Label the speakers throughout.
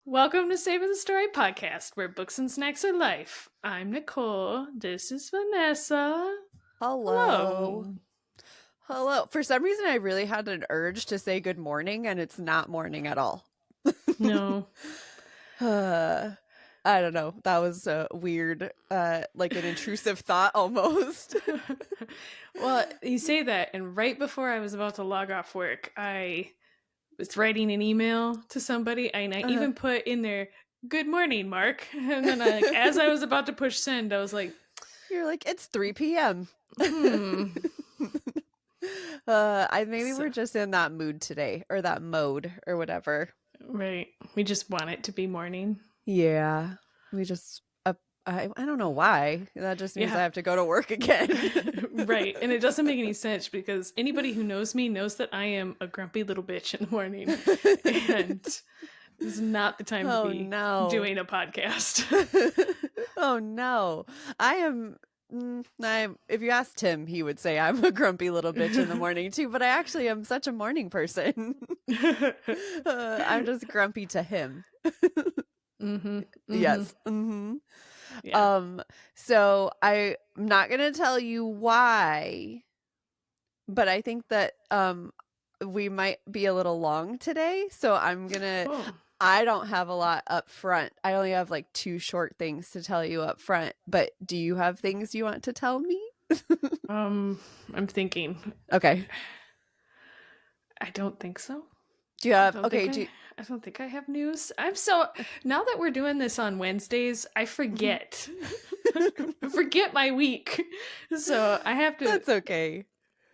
Speaker 1: Welcome to Savor the Story podcast, where books and snacks are life. I'm Nicole. This is Vanessa.
Speaker 2: Hello.
Speaker 1: Hello.
Speaker 2: Hello. For some reason, I really had an urge to say good morning, and it's not morning at all.
Speaker 1: No.
Speaker 2: I don't know. That was a weird, like an intrusive thought almost.
Speaker 1: Well, you say that, and right before I was about to log off work, I was writing an email to somebody, and I
Speaker 2: Uh-huh.
Speaker 1: even put in there, "Good morning, Mark." And then, as I was about to push send, I was like,
Speaker 2: You're like, it's 3 p.m.
Speaker 1: hmm.
Speaker 2: Maybe
Speaker 1: So,
Speaker 2: we're just in that mood today, or that mode, or whatever.
Speaker 1: right. We just want it to be morning.
Speaker 2: Yeah. We just, I don't know why. That just means
Speaker 1: Yeah.
Speaker 2: I have to go to work again.
Speaker 1: Right. And it doesn't make any sense because anybody who knows me knows that I am a grumpy little bitch in the morning. And this is not the time to
Speaker 2: Oh
Speaker 1: be
Speaker 2: no.
Speaker 1: doing a podcast.
Speaker 2: Oh no. I am if you asked him, he would say I'm a grumpy little bitch in the morning too, but I actually am such a morning person. I'm just grumpy to him.
Speaker 1: Mm-hmm. Mm-hmm.
Speaker 2: Yes. Hmm.
Speaker 1: Yeah.
Speaker 2: Um so I'm not going to tell you why, but I think that we might be a little long today, so
Speaker 1: Oh.
Speaker 2: I don't have a lot up front. I only have like two short things to tell you up front, but do you have things you want to tell me?
Speaker 1: I'm thinking.
Speaker 2: Okay.
Speaker 1: I don't think so.
Speaker 2: Do you
Speaker 1: I
Speaker 2: have
Speaker 1: don't think
Speaker 2: okay,
Speaker 1: I I don't think I have news. I'm so now that we're doing this on Wednesdays, I forget. I forget my week. So I have to
Speaker 2: That's okay.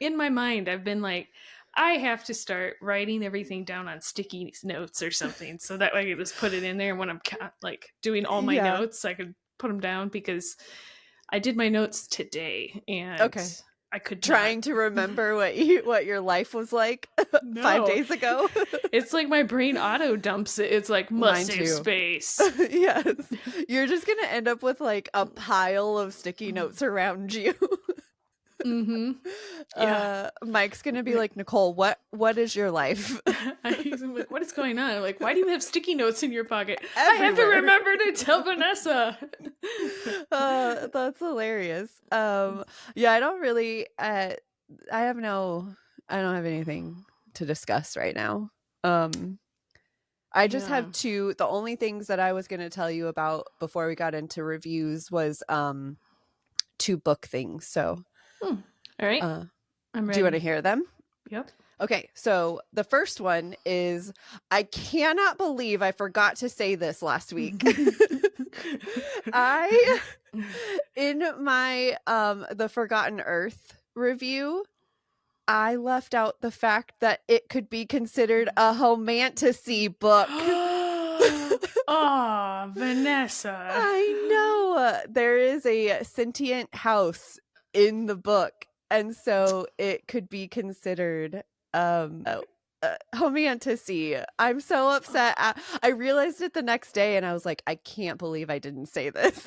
Speaker 1: in my mind, I've been like, I have to start writing everything down on sticky notes or something, so that way I can just put it in there. And when I'm like doing all my
Speaker 2: Yeah.
Speaker 1: notes, I could put them down because I did my notes today and
Speaker 2: Okay.
Speaker 1: I could not.
Speaker 2: Trying to remember what your life was like 5
Speaker 1: No,
Speaker 2: days ago.
Speaker 1: it's like my brain auto dumps it. It's like must
Speaker 2: Mine
Speaker 1: save
Speaker 2: too.
Speaker 1: space.
Speaker 2: Yes. You're just going to end up with like a pile of sticky notes around you.
Speaker 1: Mm-hmm. Yeah.
Speaker 2: Mike's gonna be like, Nicole, what is your life?
Speaker 1: I'm like, what is going on? I'm like, why do you have sticky notes in your pocket? I have to
Speaker 2: Everywhere.
Speaker 1: remember to tell Vanessa.
Speaker 2: That's hilarious. Yeah, I don't really I don't have anything to discuss right now. I just
Speaker 1: Yeah.
Speaker 2: have the only things that I was gonna tell you about before we got into reviews was two book things. So
Speaker 1: Hmm. All right.
Speaker 2: uh
Speaker 1: I'm
Speaker 2: do you want to
Speaker 1: ready.
Speaker 2: hear them?
Speaker 1: Yep.
Speaker 2: Okay, so the first one is I cannot believe I forgot to say this last week. I in my the Forgotten Earth review, I left out the fact that it could be considered a romantasy book.
Speaker 1: Oh, Vanessa.
Speaker 2: I know there is a sentient house in the book, and so it could be considered romantasy. I'm so upset. I realized it the next day, and I was like, I can't believe I didn't say this.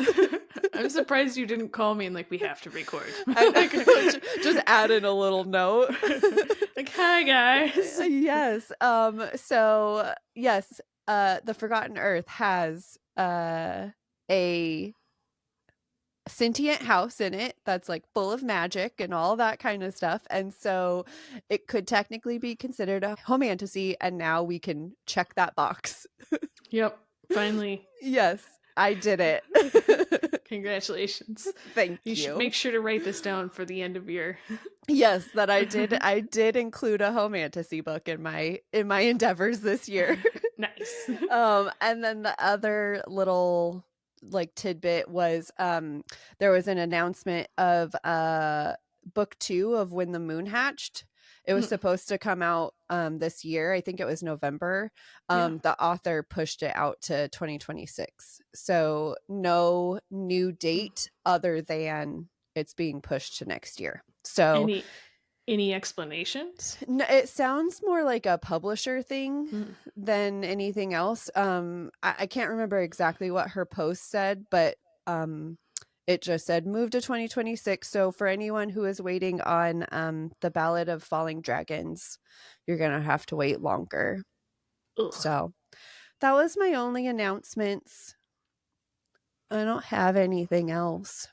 Speaker 1: I'm surprised you didn't call me and like we have to record.
Speaker 2: I know. Just add in a little note.
Speaker 1: Like, hi guys.
Speaker 2: Yes. So yes, the Forgotten Earth has a sentient house in it that's like full of magic and all that kind of stuff, and so it could technically be considered a romantasy, and now we can check that box.
Speaker 1: Yep. Finally.
Speaker 2: Yes, I did it.
Speaker 1: Congratulations.
Speaker 2: Thank
Speaker 1: You should
Speaker 2: you.
Speaker 1: make sure to write this down for the end of your
Speaker 2: Yes, that I did include a romantasy book in my endeavors this year.
Speaker 1: Nice.
Speaker 2: And then the other little like tidbit was there was an announcement of book 2 of When the Moon Hatched. It was supposed to come out this year. I think it was November.
Speaker 1: Yeah.
Speaker 2: The author pushed it out to 2026. So no new date other than it's being pushed to next year. So
Speaker 1: Any explanations?
Speaker 2: no, it sounds more like a publisher thing than anything else. I can't remember exactly what her post said, but it just said move to 2026. So for anyone who is waiting on the Ballad of Falling Dragons, you're gonna have to wait longer.
Speaker 1: Ugh.
Speaker 2: So that was my only announcements. I don't have anything else.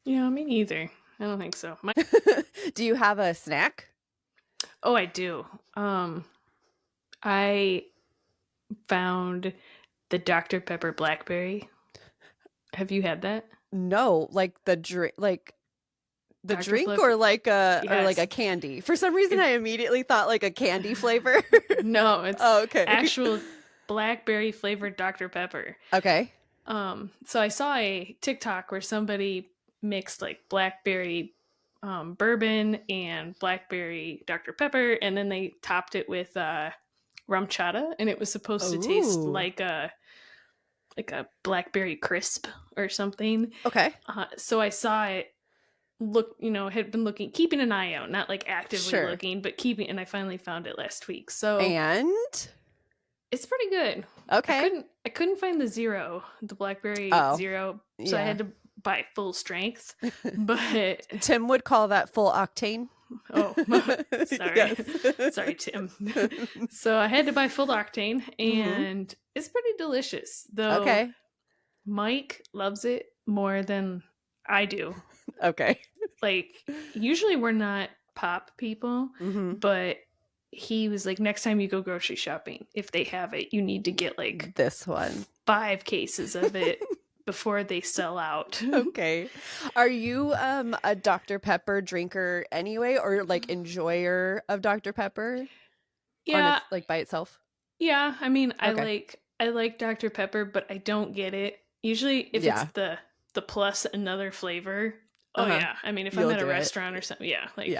Speaker 1: Yeah, me neither. I don't think so.
Speaker 2: Do you have a snack?
Speaker 1: Oh, I do. I found the Dr. Pepper Blackberry. Have you had that?
Speaker 2: No, like the drink, like the
Speaker 1: Dr.
Speaker 2: drink,
Speaker 1: Pepper.
Speaker 2: or like
Speaker 1: Yes.
Speaker 2: a candy. For some reason, I immediately thought like a candy flavor.
Speaker 1: No, it's
Speaker 2: okay.
Speaker 1: actual blackberry flavored Dr. Pepper.
Speaker 2: Okay.
Speaker 1: So I saw a TikTok where somebody mixed like blackberry bourbon and blackberry Dr. Pepper, and then they topped it with rum chata, and it was supposed to taste
Speaker 2: Ooh.
Speaker 1: like a blackberry crisp or something.
Speaker 2: Okay.
Speaker 1: So I saw it. Had been looking, keeping an eye out, not like actively looking, but keeping, and I finally found it last week. So
Speaker 2: and
Speaker 1: it's pretty good.
Speaker 2: Okay.
Speaker 1: I couldn't find the blackberry zero, so I had to buy full strength. But
Speaker 2: Tim would call that full octane.
Speaker 1: Oh, sorry. Sorry, Tim. So I had to buy full octane, and it's pretty delicious. Though Mike loves it more than I do.
Speaker 2: Okay.
Speaker 1: Like, usually we're not pop people, but he was like, next time you go grocery shopping, if they have it, you need to get like
Speaker 2: this one
Speaker 1: 5 cases of it before they sell out.
Speaker 2: Okay. Are you a Dr. Pepper drinker anyway, or like enjoyer of Dr. Pepper?
Speaker 1: Yeah.
Speaker 2: Like by itself?
Speaker 1: Yeah. I mean, I like Dr. Pepper, but I don't get it. Usually if it's the plus another flavor. Oh yeah. I mean, if I'm at a restaurant or something, like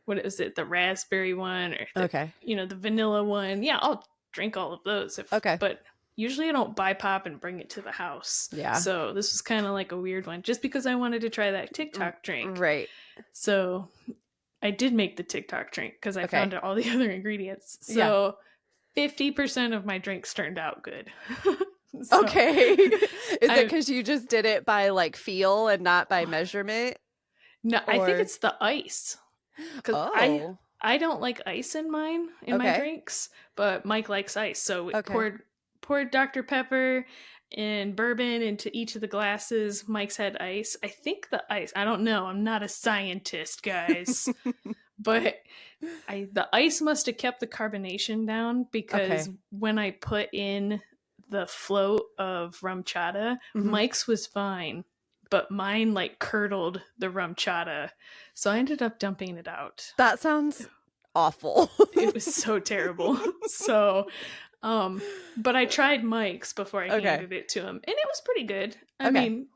Speaker 1: what is it? The raspberry one or the vanilla one. Yeah, I'll drink all of those. But usually I don't buy pop and bring it to the house.
Speaker 2: Yeah.
Speaker 1: So this was kind of like a weird one, just because I wanted to try that TikTok drink.
Speaker 2: Right.
Speaker 1: So I did make the TikTok drink because I found out all the other ingredients. So 50% of my drinks turned out good.
Speaker 2: So, okay. Is it because you just did it by like feel and not by measurement?
Speaker 1: No, I think it's the ice. Because I don't like ice in mine, my drinks, but Mike likes ice. So we poured Dr. Pepper and bourbon into each of the glasses. Mike's had ice. I think the ice, I don't know. I'm not a scientist, guys. But the ice must have kept the carbonation down, because when I put in the float of rum chata, Mike's was fine, but mine like curdled the rum chata, so I ended up dumping it out.
Speaker 2: That sounds awful.
Speaker 1: It was so terrible. So but I tried Mike's before I handed it to him, and it was pretty good. I mean,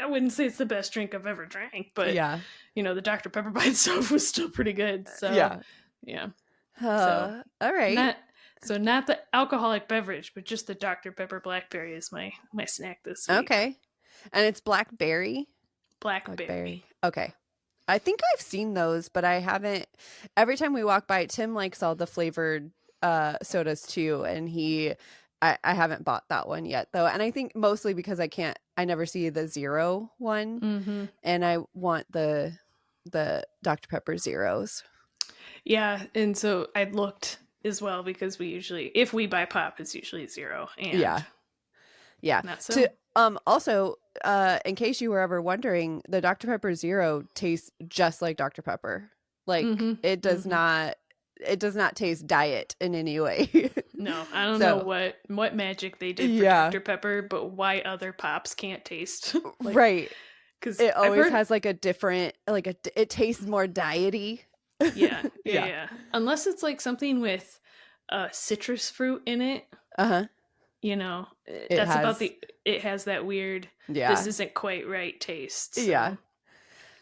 Speaker 1: I wouldn't say it's the best drink I've ever drank, but the Dr. Pepper by itself was still pretty good. So yeah. So
Speaker 2: all right.
Speaker 1: Not the alcoholic beverage, but just the Dr. Pepper Blackberry is my snack this week.
Speaker 2: Okay. And it's blackberry?
Speaker 1: Blackberry.
Speaker 2: Okay. I think I've seen those, but I haven't. Every time we walk by, Tim likes all the flavored sodas too, and I haven't bought that one yet though. And I think mostly because I never see the zero one, and I want the Dr. Pepper zeros. Yeah,
Speaker 1: and so I looked as well, because we usually, if we buy pop, it's usually zero. And not so.
Speaker 2: Also, in case you were ever wondering, the Dr. Pepper Zero tastes just like Dr. Pepper. Like it does not taste diet in any way.
Speaker 1: No, I don't know what magic they did for Dr. Pepper, but why other pops can't taste
Speaker 2: right? Because it always has like a different, it tastes more diety.
Speaker 1: Yeah. Unless it's like something with citrus fruit in it. It has that weird, this isn't quite right taste. So.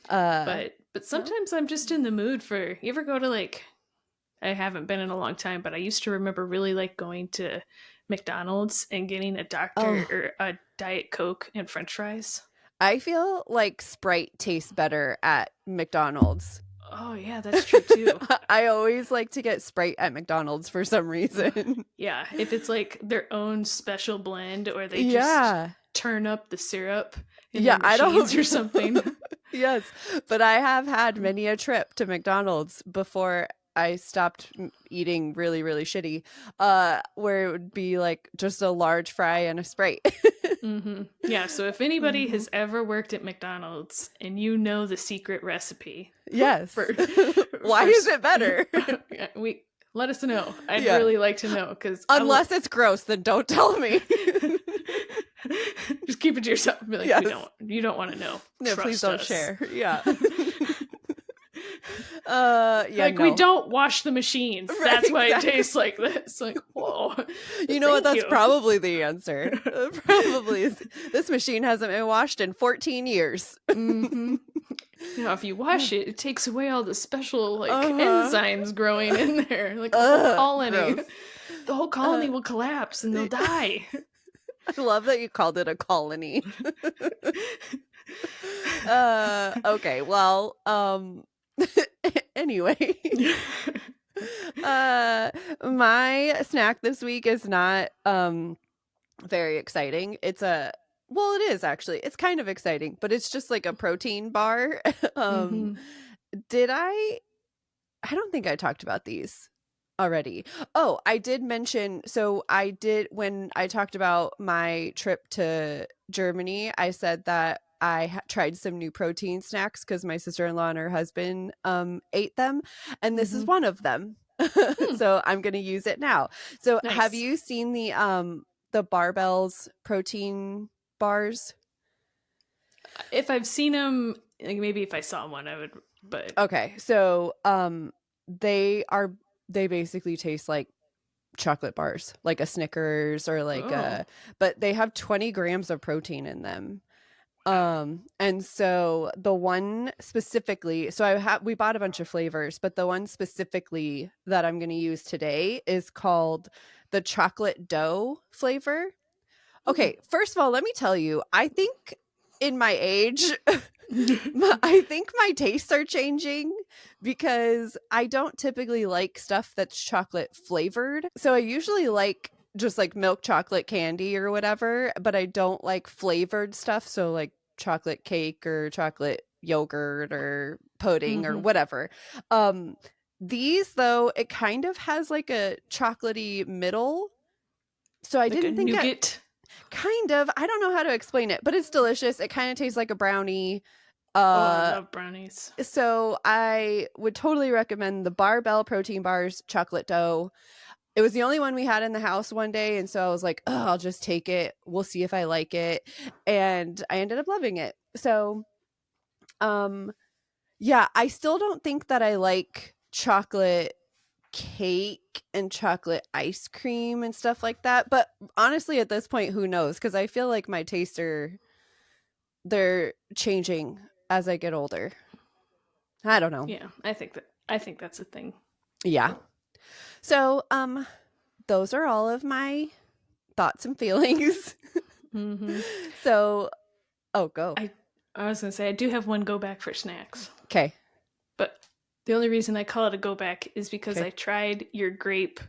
Speaker 1: But sometimes I'm just in the mood for, you ever go to like, I haven't been in a long time, but I used to remember really like going to McDonald's and getting a or a Diet Coke and French fries.
Speaker 2: I feel like Sprite tastes better at McDonald's.
Speaker 1: Oh yeah, that's true too.
Speaker 2: I always like to get Sprite at McDonald's for some reason.
Speaker 1: Yeah, if it's like their own special blend, or they just turn up the syrup in their machines or something.
Speaker 2: Yes, but I have had many a trip to McDonald's before I stopped eating really, really shitty, where it would be like just a large fry and a Sprite.
Speaker 1: Yeah, so if anybody has ever worked at McDonald's and you know the secret recipe,
Speaker 2: yes. Why is it better?
Speaker 1: Let us know. I'd really like to know, because
Speaker 2: unless it's gross, then don't tell me.
Speaker 1: Just keep it to yourself. Be like, yes. You don't want to know.
Speaker 2: No, please don't share. Yeah.
Speaker 1: we don't wash the machines. Right, that's why it tastes like this. Like, whoa.
Speaker 2: You know what? That's probably the answer. Probably is, this machine hasn't been washed in 14 years.
Speaker 1: Now, if you wash it, it takes away all the special enzymes growing in there. Like the whole colony. Gross. The whole colony will collapse and they'll die.
Speaker 2: I love that you called it a colony. Okay, well, anyway. My snack this week is not very exciting. It is actually. It's kind of exciting, but it's just like a protein bar. I don't think I talked about these already. Oh, I did mention, when I talked about my trip to Germany, I said that I tried some new protein snacks because my sister-in-law and her husband ate them, and this is one of them. So I'm going to use it now. So nice. Have you seen the Barbells protein bars?
Speaker 1: If I've seen them, like maybe if I saw one, I would. But
Speaker 2: okay, so they basically taste like chocolate bars, like a Snickers or like but they have 20 grams of protein in them. And so the one specifically, we bought a bunch of flavors, but the one specifically that I'm going to use today is called the chocolate dough flavor. Okay, first of all, let me tell you, I think in my age, I think my tastes are changing because I don't typically like stuff that's chocolate flavored. So I usually like just like milk chocolate candy or whatever, but I don't like flavored stuff. So like chocolate cake or chocolate yogurt or pudding or whatever. These though, it kind of has like a chocolatey middle. So I didn't think
Speaker 1: nougat.
Speaker 2: Kind of. I don't know how to explain it, but it's delicious. It kind of tastes like a brownie.
Speaker 1: I love brownies.
Speaker 2: So I would totally recommend the Barbell protein bars chocolate dough. It was the only one we had in the house one day, and so I was like, oh, I'll just take it. We'll see if I like it. And I ended up loving it. So yeah, I still don't think that I like chocolate cake and chocolate ice cream and stuff like that, but honestly at this point, who knows, because I feel like my tastes they're changing as I get older. I don't know.
Speaker 1: Yeah, I think that's a thing.
Speaker 2: Yeah. So those are all of my thoughts and feelings. So go.
Speaker 1: I was gonna say I do have one go back for snacks.
Speaker 2: Okay.
Speaker 1: But the only reason I call it a go back is because I tried your grape.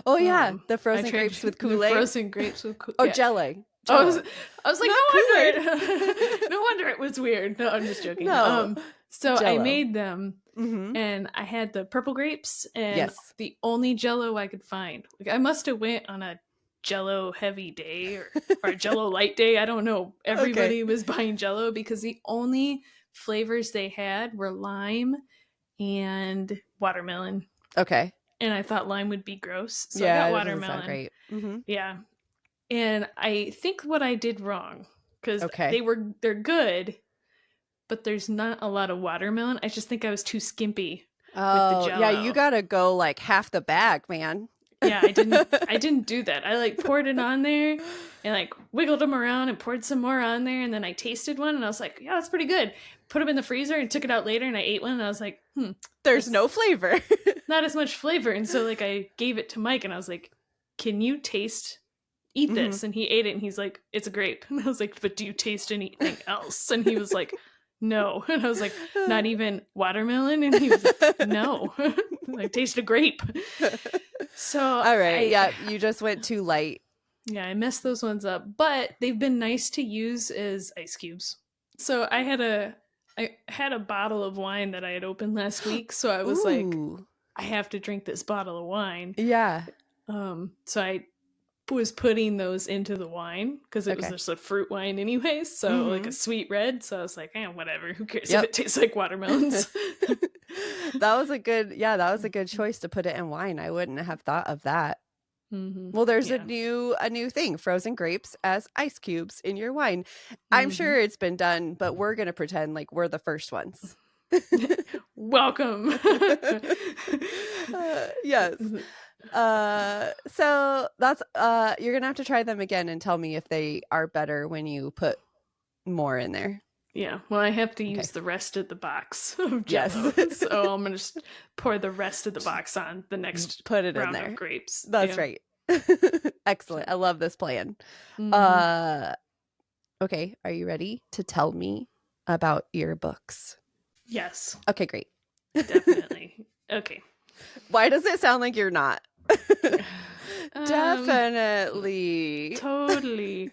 Speaker 2: Oh yeah, the frozen grapes with Kool-Aid.
Speaker 1: Frozen grapes with Kool-Aid.
Speaker 2: Oh, Jelly.
Speaker 1: I was like, no wonder it was weird. No, I'm just joking.
Speaker 2: No.
Speaker 1: So Jell-O. I made them, and I had the purple grapes, and the only Jell-O I could find. Like I must have went on a Jell-O heavy day or a Jell-O light day. I don't know. Everybody was buying Jell-O because the only flavors they had were lime and watermelon.
Speaker 2: Okay.
Speaker 1: And I thought lime would be gross, so I got watermelon.
Speaker 2: Sound great.
Speaker 1: Yeah. And I think what I did wrong, because they're good, but there's not a lot of watermelon. I just think I was too skimpy with the Jell-O.
Speaker 2: Yeah, you gotta go like half the bag, man.
Speaker 1: Yeah, I didn't do that. I like poured it on there and like wiggled them around and poured some more on there, and then I tasted one and I was like, yeah, that's pretty good. Put them in the freezer and took it out later and I ate one and I was like,
Speaker 2: there's no flavor.
Speaker 1: Not as much flavor. And so like I gave it to Mike and I was like, can you eat this? And he ate it and he's like, it's a grape. And I was like, but do you taste anything else? And he was like, no. And I was like, not even watermelon? And he was like, no. I taste a grape. So
Speaker 2: all right. You just went too light.
Speaker 1: Yeah, I messed those ones up, but they've been nice to use as ice cubes. So I had a bottle of wine that I had opened last week, so I was like, I have to drink this bottle of wine.
Speaker 2: Yeah.
Speaker 1: So I was putting those into the wine because it was just a fruit wine anyways, so like a sweet red. So I was like, whatever, who cares if it tastes like watermelons.
Speaker 2: That was a good choice to put it in wine. I wouldn't have thought of that. Well, there's a new thing, frozen grapes as ice cubes in your wine. I'm sure it's been done, but we're gonna pretend like we're the first ones.
Speaker 1: Welcome.
Speaker 2: Yes. So that's you're gonna have to try them again and tell me if they are better when you put more in there.
Speaker 1: Yeah, well, I have to use the rest of the box of Jell-O, so I'm gonna just pour the rest of the box on the next
Speaker 2: put it
Speaker 1: round
Speaker 2: in there.
Speaker 1: Of grapes.
Speaker 2: That's right. Excellent. I love this plan. Okay, are you ready to tell me about your books?
Speaker 1: Yes.
Speaker 2: Okay, great.
Speaker 1: Definitely. Okay.
Speaker 2: Why does it sound like you're not? Definitely.
Speaker 1: Totally.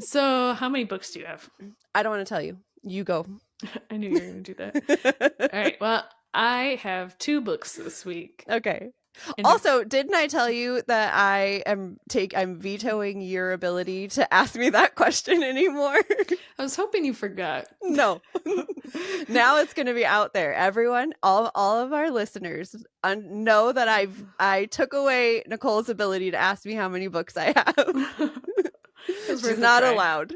Speaker 1: So how many books do you have?
Speaker 2: I don't want to tell you. You go. I
Speaker 1: knew you were going to do that. All right. Well, I have 2 books this week.
Speaker 2: Okay. Also, didn't I tell you that I'm vetoing your ability to ask me that question anymore?
Speaker 1: I was hoping you forgot.
Speaker 2: No. Now it's going to be out there. Everyone, all of our listeners know that I took away Nicole's ability to ask me how many books I have. She's not allowed.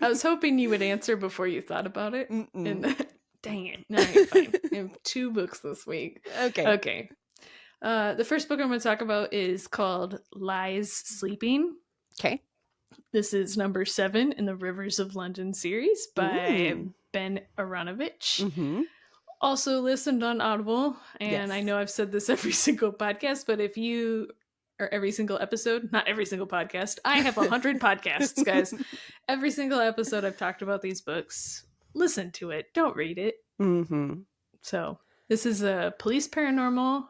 Speaker 1: I was hoping you would answer before you thought about it. And dang it. No, you're fine. I have 2 books this week. Okay. The first book I'm going to talk about is called Lies Sleeping.
Speaker 2: Okay.
Speaker 1: This is number 7 in the Rivers of London series by Ben Aaronovitch. Also listened on Audible, and I know I've said this every single podcast, but if you or every single episode, not every single podcast, I have 100 podcasts, guys. Every single episode I've talked about these books. Listen to it. Don't read it. So this is a police procedural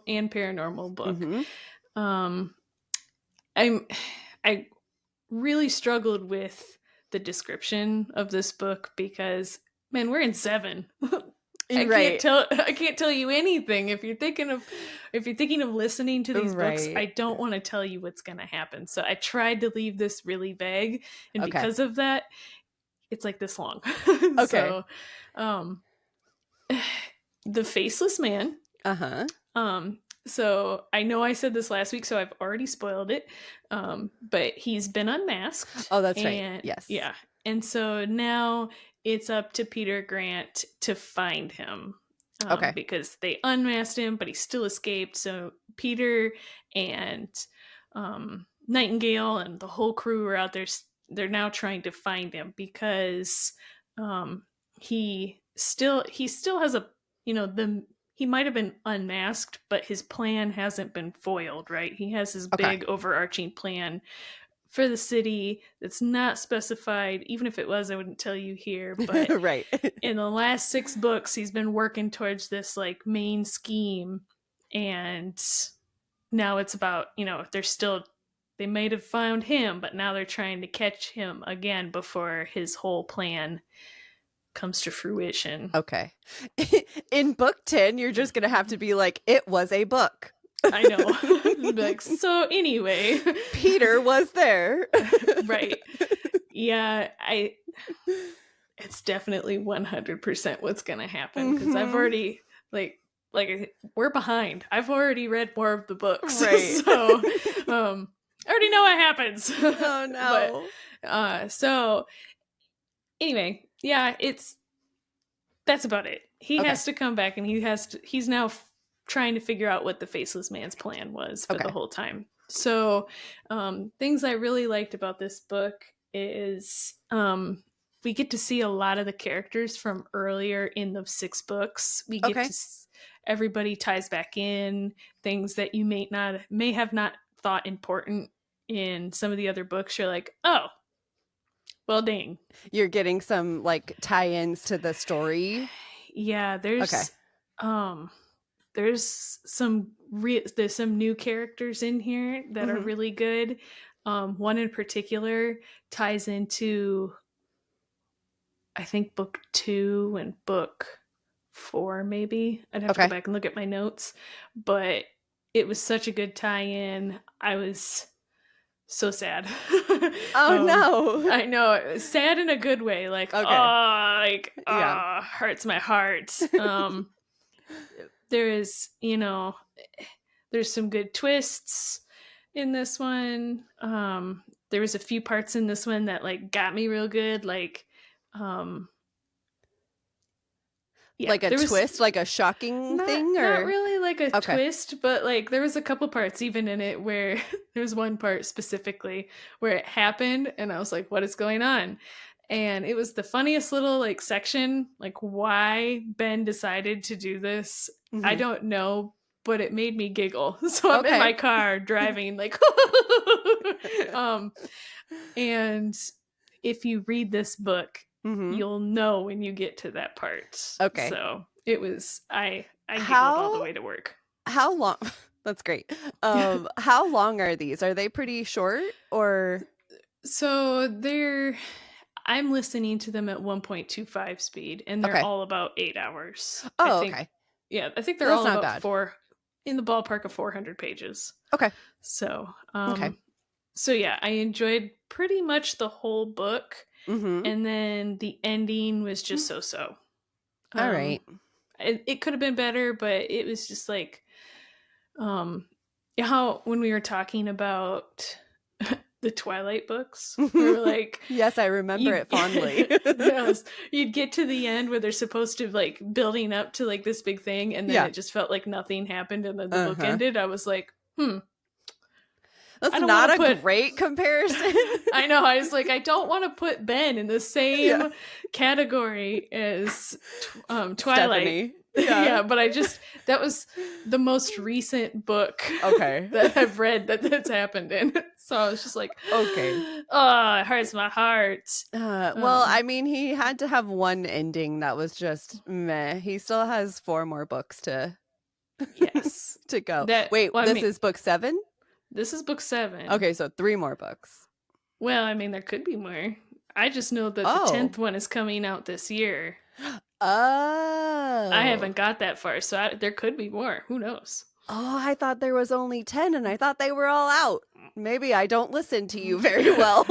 Speaker 1: and paranormal book. I really struggled with the description of this book because, man, we're in 7. I can't tell you anything. If you're thinking of listening to these books, I don't want to tell you what's going to happen. So I tried to leave this really vague, and because of that, it's like this long. So, The Faceless Man. So I know I said this last week, so I've already spoiled it. But he's been unmasked.
Speaker 2: Oh, that's right. Yes.
Speaker 1: Yeah. And so now it's up to Peter Grant to find him. Because they unmasked him, but he still escaped. So Peter and Nightingale and the whole crew are out there. They're now trying to find him because he still has a, he might have been unmasked, but his plan hasn't been foiled, right? He has his big overarching plan for the city that's not specified. Even if it was, I wouldn't tell you here. But in the last 6 books, he's been working towards this like main scheme. And now it's about, they might have found him, but now they're trying to catch him again before his whole plan comes to fruition.
Speaker 2: Okay. In book 10, you're just going to have to be like, it was a book.
Speaker 1: I know. Like, so anyway.
Speaker 2: Peter was there.
Speaker 1: Right. Yeah, it's definitely 100% what's going to happen because I've already, like we're behind. I've already read more of the books.
Speaker 2: Right.
Speaker 1: So, I already know what happens.
Speaker 2: Oh, no.
Speaker 1: But, so, anyway, yeah, that's about it. He has to come back and he's now trying to figure out what the Faceless Man's plan was for the whole time. So, things I really liked about this book is we get to see a lot of the characters from earlier in the 6 books. We get to everybody ties back in things that you may have not thought important in some of the other books. You're like, oh, well, dang.
Speaker 2: You're getting some like tie-ins to the story.
Speaker 1: Yeah, there's some new characters in here that are really good. One in particular ties into, I think, book 2 and book 4 maybe. I'd have to go back and look at my notes, but it was such a good tie-in. I was so sad.
Speaker 2: Oh no.
Speaker 1: I know, it was sad in a good way, like hurts my heart. There is, there's some good twists in this one. There was a few parts in this one that like got me real good, like
Speaker 2: like a twist, like a shocking thing, or
Speaker 1: not really like a twist, but like there was a couple parts even in it where there's one part specifically where it happened and I was like, what is going on? And it was the funniest little like section, like why Ben decided to do this. I don't know, but it made me giggle. So I'm in my car driving like and if you read this book, you'll know when you get to that part. Okay. So it was I giggled all the way to work.
Speaker 2: How long? That's great. How long are these? Are they pretty short or?
Speaker 1: So I'm listening to them at 1.25 speed, and they're all about 8 hours.
Speaker 2: Oh, okay.
Speaker 1: Yeah, I think they're all about in the ballpark of 400 pages.
Speaker 2: Okay.
Speaker 1: So, so yeah, I enjoyed pretty much the whole book, and then the ending was just so.
Speaker 2: All right.
Speaker 1: It could have been better, but it was just like, how when we were talking about the Twilight books, we were like,
Speaker 2: yes, I remember it fondly.
Speaker 1: Yes, you'd get to the end where they're supposed to like building up to like this big thing, and then it just felt like nothing happened, and then the book ended. I was like,
Speaker 2: That's not a great comparison.
Speaker 1: I know. I was like, I don't want to put Ben in the same category as Twilight. Yeah, but that was the most recent book that I've read that's happened in. So I was just like, it hurts my heart.
Speaker 2: Well, I mean, he had to have one ending that was just meh. He still has 4 more books to go. This is book 7?
Speaker 1: This is book 7.
Speaker 2: Okay, so 3 more books.
Speaker 1: Well, I mean, there could be more. I just know that the 10th one is coming out this year.
Speaker 2: Oh.
Speaker 1: I haven't got that far, so there could be more. Who knows?
Speaker 2: Oh, I thought there was only 10, and I thought they were all out. Maybe I don't listen to you very well.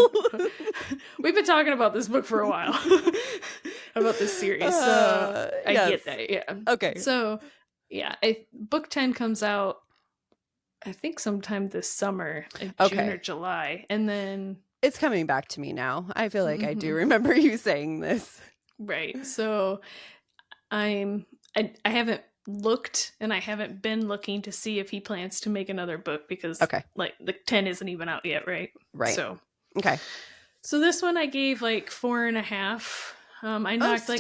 Speaker 1: We've been talking about this book for a while. About this series. So I get that, yeah.
Speaker 2: Okay.
Speaker 1: So, yeah, book 10 comes out, I think sometime this summer, like June or July, and then
Speaker 2: it's coming back to me now. I feel like I do remember you saying this.
Speaker 1: Right. So I haven't looked, and I haven't been looking to see if he plans to make another book because like the 10 isn't even out yet, right?
Speaker 2: Right.
Speaker 1: So
Speaker 2: so
Speaker 1: this one I gave like 4.5. I knocked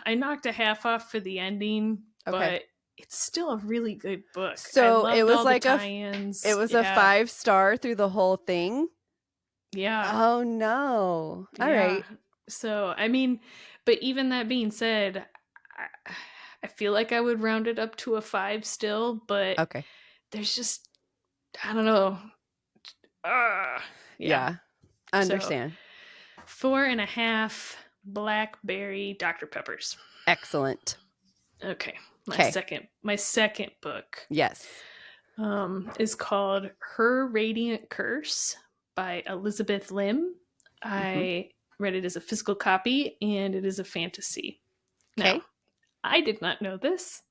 Speaker 1: I knocked a half off for the ending, but it's still a really good book.
Speaker 2: So it was like tie-ins. It was a 5-star through the whole thing.
Speaker 1: Yeah.
Speaker 2: Oh no. All right.
Speaker 1: So, I mean, but even that being said, I feel like I would round it up to a 5 still, but there's just, I don't know.
Speaker 2: Yeah. I understand.
Speaker 1: So, 4.5 blackberry Dr. Peppers.
Speaker 2: Excellent.
Speaker 1: Okay. My second book.
Speaker 2: Yes.
Speaker 1: Is called Her Radiant Curse by Elizabeth Lim. I read it as a physical copy, and it is a fantasy. Now, I did not know this.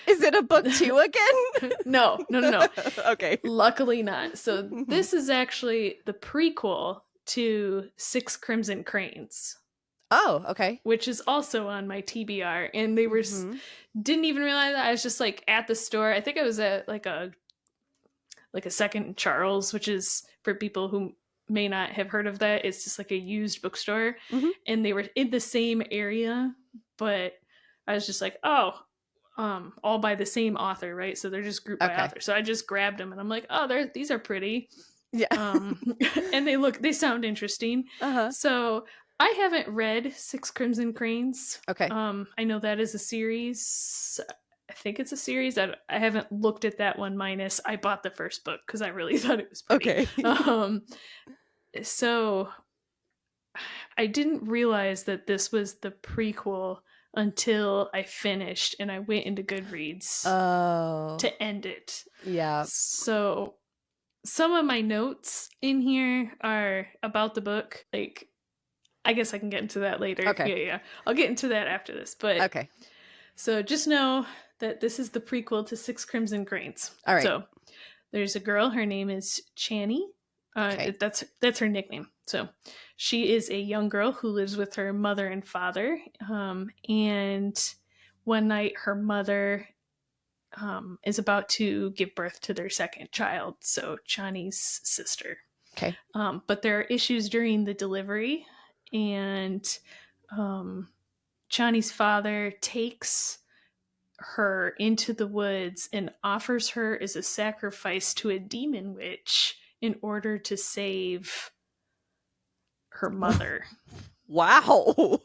Speaker 2: Is it a book 2 again?
Speaker 1: No.
Speaker 2: Okay.
Speaker 1: Luckily not. So this is actually the prequel to 6 Crimson Cranes.
Speaker 2: Oh, okay.
Speaker 1: Which is also on my TBR, and they were didn't even realize that. I was just like at the store. I think I was at like a Second Charles, which is for people who may not have heard of that. It's just like a used bookstore, and they were in the same area, but I was just like, all by the same author, right? So they're just grouped by author. So I just grabbed them, and I'm like, these are pretty. Yeah. And they sound interesting. So I haven't read 6 Crimson Cranes.
Speaker 2: Okay.
Speaker 1: I know that is a series. I think it's a series. I haven't looked at that one minus I bought the first book because I really thought it was pretty. Okay. So I didn't realize that this was the prequel until I finished, and I went into Goodreads to end it.
Speaker 2: Yeah.
Speaker 1: So some of my notes in here are about the book. Like, I guess I can get into that later.
Speaker 2: Okay.
Speaker 1: Yeah. I'll get into that after this. But
Speaker 2: okay.
Speaker 1: So just know that this is the prequel to Six Crimson Cranes.
Speaker 2: All right.
Speaker 1: So there's a girl. Her name is Chani.
Speaker 2: Okay.
Speaker 1: That's her nickname. So she is a young girl who lives with her mother and father. And one night, her mother is about to give birth to their second child. So Chani's sister.
Speaker 2: Okay.
Speaker 1: But there are issues during the delivery, and Chani's father takes her into the woods and offers her as a sacrifice to a demon witch in order to save her mother.
Speaker 2: Wow.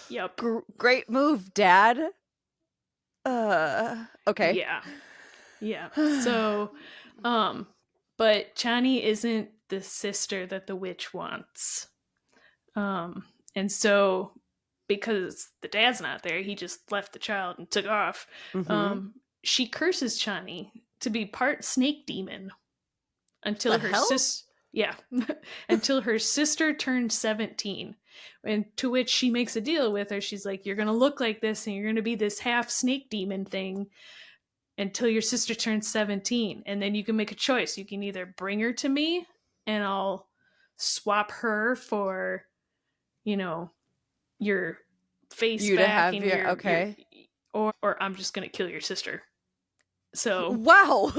Speaker 1: Yep.
Speaker 2: Great move, Dad. Okay.
Speaker 1: Yeah. So, but Chani isn't the sister that the witch wants. And so because the dad's not there, he just left the child and took off. She curses Chani to be part snake demon until her sister, until her sister turned 17. And to which she makes a deal with her. She's like, "You're gonna look like this, and you're gonna be this half snake demon thing until your sister turns 17, and then you can make a choice. You can either bring her to me, and I'll swap her for, your face
Speaker 2: you
Speaker 1: back
Speaker 2: to have
Speaker 1: and
Speaker 2: your okay,
Speaker 1: or I'm just gonna kill your sister." So
Speaker 2: wow.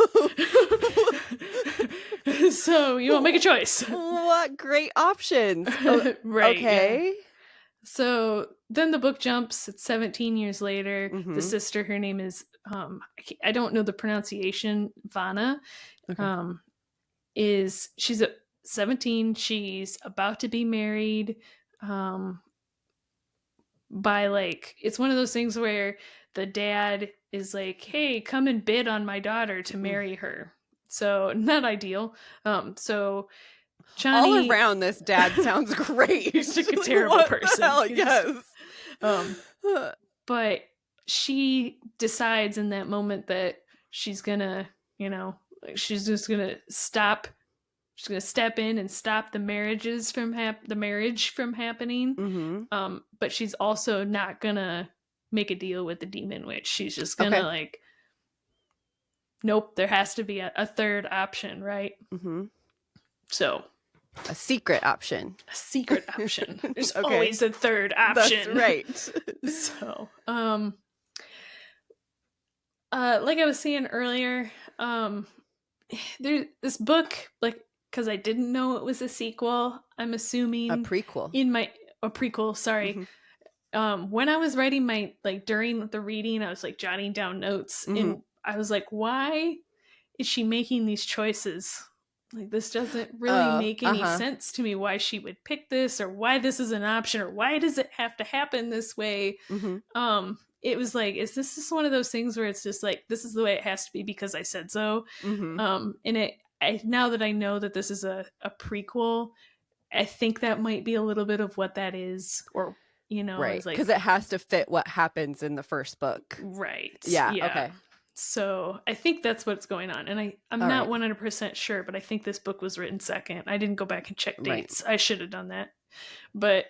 Speaker 1: So you won't make a choice.
Speaker 2: What great options.
Speaker 1: Right.
Speaker 2: Okay.
Speaker 1: Yeah. So then the book jumps. It's 17 years later. The sister, her name is I don't know the pronunciation. Vanna. Okay. She's 17. She's about to be married. By it's one of those things where the dad is like, "Hey, come and bid on my daughter to marry her." So not ideal. So Chani,
Speaker 2: all around, this dad sounds great.
Speaker 1: He's like a terrible person.
Speaker 2: Hell, yes.
Speaker 1: But she decides in that moment that she's gonna, she's just gonna stop. She's gonna step in and stop the marriage from happening. But she's also not gonna make a deal with the demon witch. She's just gonna nope. There has to be a third option, right? So
Speaker 2: a secret option.
Speaker 1: There's always a third option.
Speaker 2: That's right.
Speaker 1: So, like I was saying earlier, there's this book, because I didn't know it was a sequel. I'm assuming
Speaker 2: a prequel.
Speaker 1: A prequel. Sorry. When I was writing during the reading, I was jotting down notes, and I was like, why is she making these choices? This doesn't really make any sense to me, why she would pick this, or why this is an option, or why does it have to happen this way? It was is this just one of those things where it's just this is the way it has to be because I said so? And now that I know that this is a prequel, I think that might be a little bit of what that is, or
Speaker 2: right, because it has to fit what happens in the first book,
Speaker 1: right?
Speaker 2: Yeah. Okay.
Speaker 1: So I think that's what's going on, and I'm not 100% sure, but I think this book was written second. I didn't go back and check dates. Right. I should have done that. But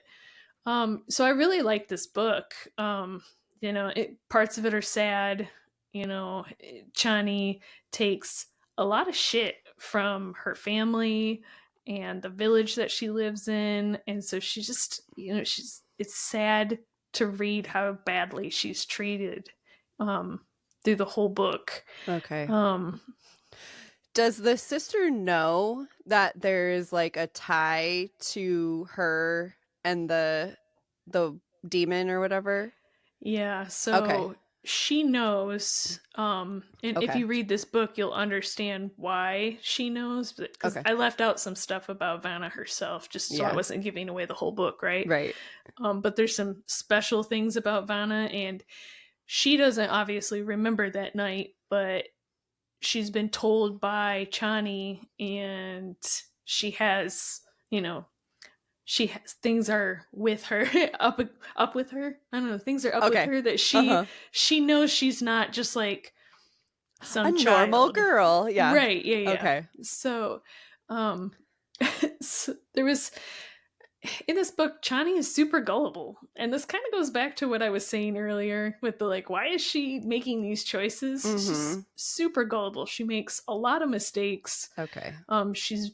Speaker 1: so I really like this book. Parts of it are sad. Chani takes a lot of shit from her family and the village that she lives in, and so she just, it's sad to read how badly she's treated through the whole book.
Speaker 2: Okay. Does the sister know that there is a tie to her and the demon or whatever?
Speaker 1: Yeah. So she knows. And if you read this book, you'll understand why she knows. Because I left out some stuff about Vanna herself, just so I wasn't giving away the whole book, right?
Speaker 2: Right.
Speaker 1: But there's some special things about Vanna, and she doesn't obviously remember that night, but she's been told by Chani, and she has, things are with her up with her. I don't know, things are up with her that she knows she's not just like some
Speaker 2: normal girl. Yeah.
Speaker 1: Right. Yeah.
Speaker 2: Okay.
Speaker 1: So, so there was in this book, Chani is super gullible. And this kind of goes back to what I was saying earlier with the like, why is she making these choices? She's super gullible. She makes a lot of mistakes.
Speaker 2: Okay.
Speaker 1: She's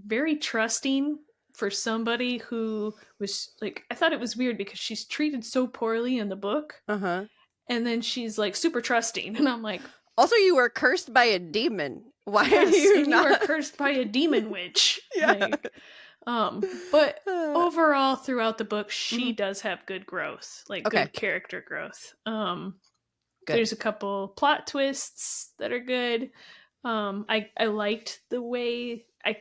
Speaker 1: very trusting for somebody who was like, I thought it was weird because she's treated so poorly in the book. And then she's like super trusting. And I'm like,
Speaker 2: also, you were cursed by a demon. Why
Speaker 1: yes,
Speaker 2: are you
Speaker 1: and
Speaker 2: not?
Speaker 1: You were cursed by a demon witch. Like, but overall throughout the book, she does have good growth, like good character growth. There's a couple plot twists that are good. I liked the way I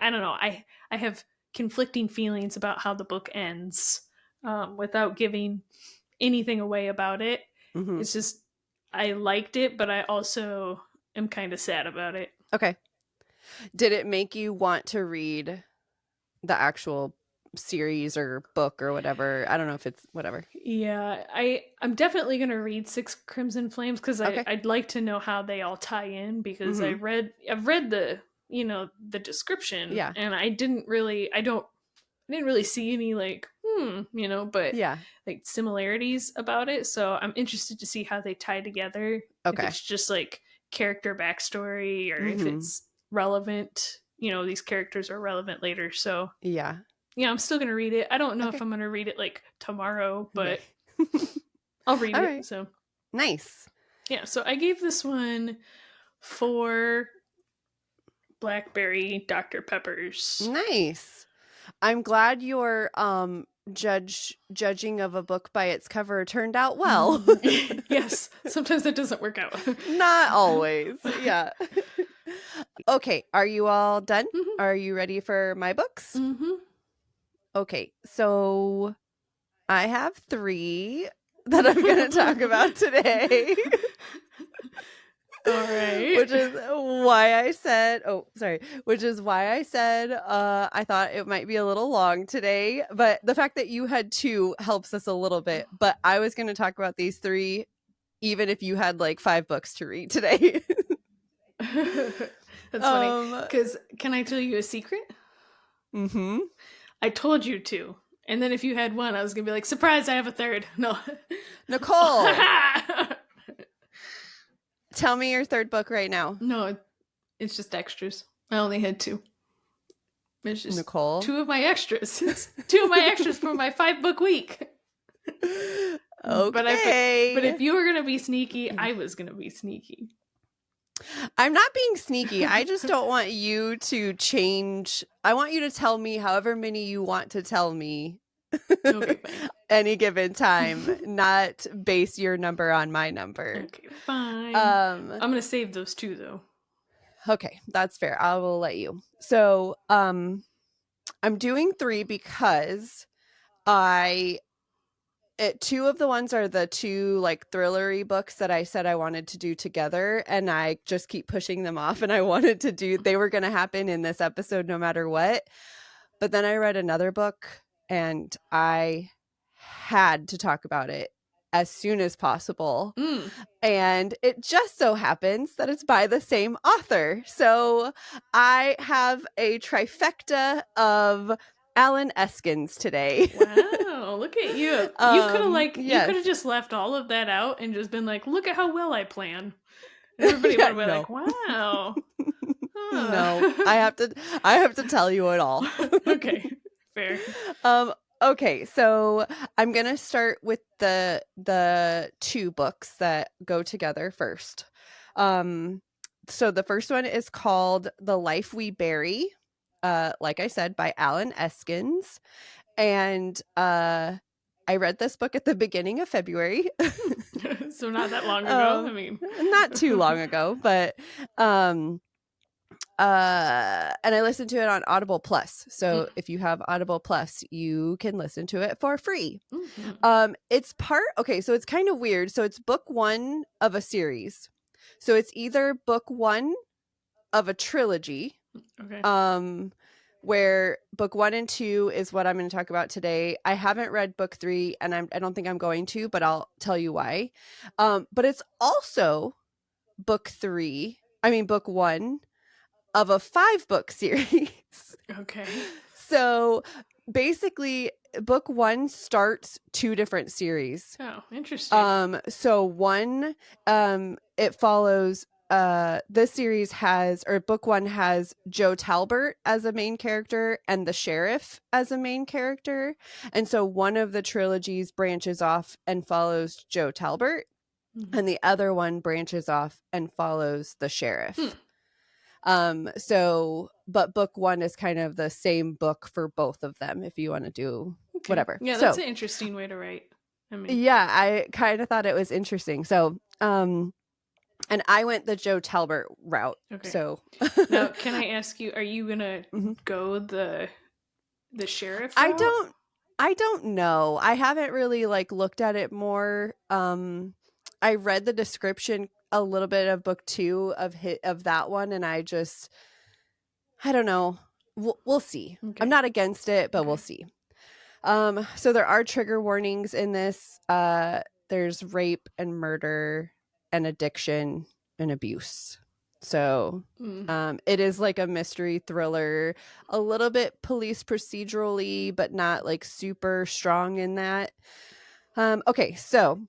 Speaker 1: don't know. I have conflicting feelings about how the book ends, without giving anything away about it. It's just I liked it, but I also am kind of sad about it.
Speaker 2: Okay. Did it make you want to read the actual series or book or whatever? I don't know if it's whatever.
Speaker 1: Yeah, I'm definitely going to read Six Crimson Flames because I'd like to know how they all tie in, because I've read the, the description, and I didn't really see any like but like similarities about it, so I'm interested to see how they tie together. If it's just like character backstory, or if it's relevant, these characters are relevant later. So I'm still gonna read it. I don't know if I'm gonna read it like tomorrow, but I'll read it. Right. So
Speaker 2: nice.
Speaker 1: Yeah, so I gave this one 4 blackberry Dr. Peppers.
Speaker 2: Nice. I'm glad your judging of a book by its cover turned out well.
Speaker 1: Yes, sometimes it doesn't work out.
Speaker 2: Not always. Yeah. Okay, are you all done? Are you ready for my books? Okay, so I have 3 that I'm going to talk about today.
Speaker 1: All right.
Speaker 2: Which is why I said I thought it might be a little long today, but the fact that you had 2 helps us a little bit. But I was going to talk about these 3 even if you had like 5 books to read today.
Speaker 1: That's funny, because can I tell you a secret? I told you to. And then if you had 1, I was going to be like, surprise, I have a 3rd. No.
Speaker 2: Nicole. Tell me your 3rd book right now.
Speaker 1: No, it's just extras. I only had 2. It's just
Speaker 2: Nicole.
Speaker 1: 2 of my extras. It's 2 of my extras for my 5-book week.
Speaker 2: Okay.
Speaker 1: But if you were going to be sneaky, I was going to be sneaky.
Speaker 2: I'm not being sneaky. I just don't want you to change. I want you to tell me however many you want to tell me.
Speaker 1: Okay, fine.
Speaker 2: Any given time, not base your number on my number.
Speaker 1: Okay, fine. I'm going to save those 2 though.
Speaker 2: Okay, that's fair. I will let you. So, I'm doing 3 because 2 of the ones are the 2 like thrillery books that I said I wanted to do together, and I just keep pushing them off, and they were going to happen in this episode no matter what. But then I read another book and I had to talk about it as soon as possible. And it just so happens that it's by the same author. So I have a trifecta of Alan Eskens today.
Speaker 1: Wow, look at you. You could have just left all of that out and just been like, look at how well I plan. Everybody would have been like, wow.
Speaker 2: No, I have to tell you it all.
Speaker 1: Okay, fair.
Speaker 2: Okay, so I'm gonna start with the 2 books that go together first. So the first one is called The Life We Bury, like I said, by Alan Eskens, and I read this book at the beginning of February.
Speaker 1: So not that long ago. I mean,
Speaker 2: not too long ago, but and I listened to it on Audible Plus. So if you have Audible Plus, you can listen to it for free. It's so it's kind of weird. So it's book 1 of a series. So it's either book 1 of a trilogy, where book 1 and 2 is what I'm going to talk about today. I haven't read book 3, and I don't think I'm going to, but I'll tell you why. But it's also book 1 of a 5-book series.
Speaker 1: Okay.
Speaker 2: So basically, book 1 starts 2 different series.
Speaker 1: Oh, interesting.
Speaker 2: So one, it follows, this series has, or book 1 has Joe Talbert as a main character and the sheriff as a main character. And so one of the trilogies branches off and follows Joe Talbert, and the other one branches off and follows the sheriff. But book 1 is kind of the same book for both of them, if you want to do whatever.
Speaker 1: Yeah, that's an interesting way to write.
Speaker 2: Yeah, I kind of thought it was interesting. So, and I went the Joe Talbert route. Okay. So
Speaker 1: now, can I ask you, are you gonna go the sheriff route?
Speaker 2: I don't know. I haven't really looked at it more. I read the description a little bit of book 2 of that one, and I don't know. We'll see. Okay. I'm not against it, but we'll see. So there are trigger warnings in this. There's rape and murder and addiction and abuse. So it is like a mystery thriller, a little bit police procedurally, but not super strong in that. Okay, so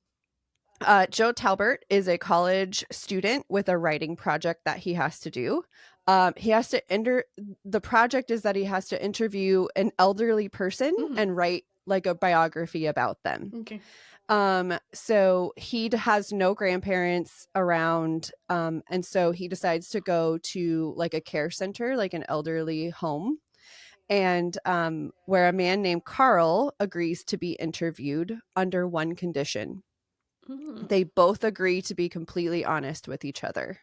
Speaker 2: Joe Talbert is a college student with a writing project that he has to do. The project is that he has to interview an elderly person and write a biography about them. Okay. So he has no grandparents around. And so he decides to go to a care center, an elderly home. And where a man named Carl agrees to be interviewed under one condition. They both agree to be completely honest with each other.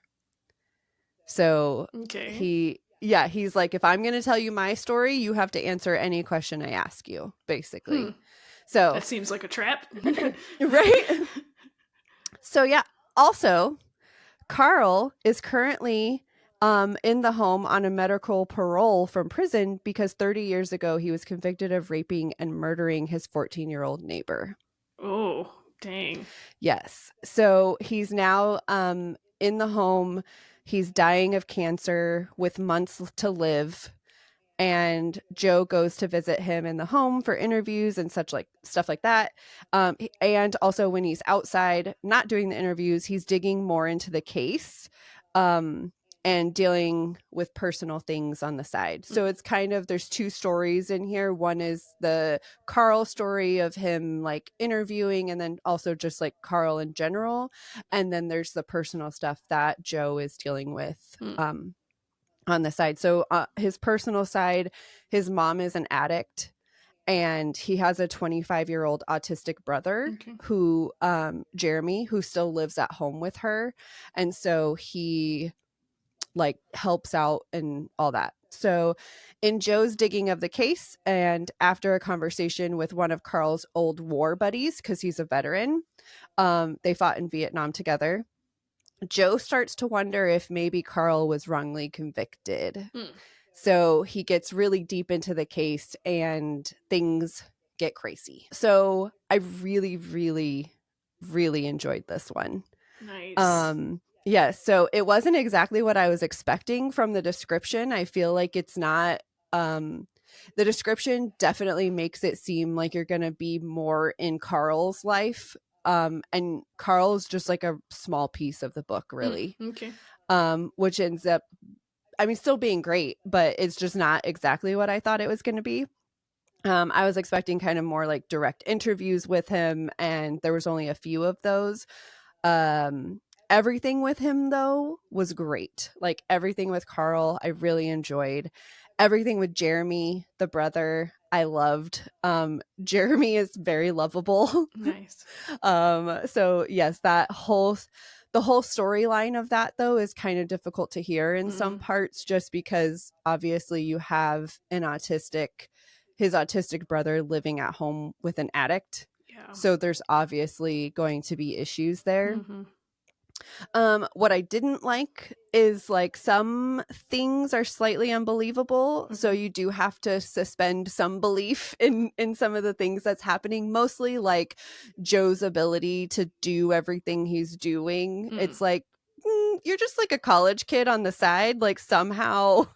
Speaker 2: So he's like, if I'm going to tell you my story, you have to answer any question I ask you, basically. So
Speaker 1: that seems like a trap.
Speaker 2: Right? So yeah, also Carl is currently in the home on a medical parole from prison because 30 years ago he was convicted of raping and murdering his 14-year-old neighbor.
Speaker 1: Oh, dang.
Speaker 2: Yes. So he's now in the home. He's dying of cancer with months to live. And Joe goes to visit him in the home for interviews and stuff like that. And also when he's outside, not doing the interviews, he's digging more into the case and dealing with personal things on the side. So it's kind of, there's 2 stories in here. One is the Carl story of him interviewing, and then also just Carl in general. And then there's the personal stuff that Joe is dealing with on the side. So his personal side, his mom is an addict, and he has a 25-year-old autistic brother who, Jeremy, who still lives at home with her. And so he helps out and all that. So in Joe's digging of the case, and after a conversation with one of Carl's old war buddies, because he's a veteran, they fought in Vietnam together, Joe starts to wonder if maybe Carl was wrongly convicted. So he gets really deep into the case and things get crazy. So I really, really, really enjoyed this one.
Speaker 1: Nice.
Speaker 2: Yeah, so it wasn't exactly what I was expecting from the description. I feel like it's not, the description definitely makes it seem like you're going to be more in Carl's life. And Carl's just a small piece of the book, really.
Speaker 1: Okay.
Speaker 2: Which ends up, still being great, but it's just not exactly what I thought it was going to be. I was expecting kind of more direct interviews with him, and there was only a few of those. Everything with him, though, was great. Everything with Carl, I really enjoyed. Everything with Jeremy, the brother, I loved. Jeremy is very lovable.
Speaker 1: Nice.
Speaker 2: So yes, the whole storyline of that, though, is kind of difficult to hear in some parts, just because obviously you have his autistic brother living at home with an addict. Yeah. So there's obviously going to be issues there. What I didn't like is like some things are slightly unbelievable, so you do have to suspend some belief in some of the things that's happening, mostly like Joe's ability to do everything he's doing. It's like, you're just like a college kid on the side, like somehow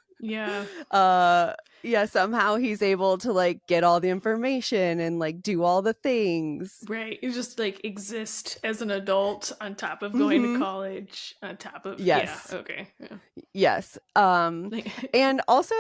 Speaker 2: somehow he's able to like get all the information and like do all the things.
Speaker 1: Right. You just like exist as an adult on top of going to college, on top of okay. Yeah.
Speaker 2: Yes. And also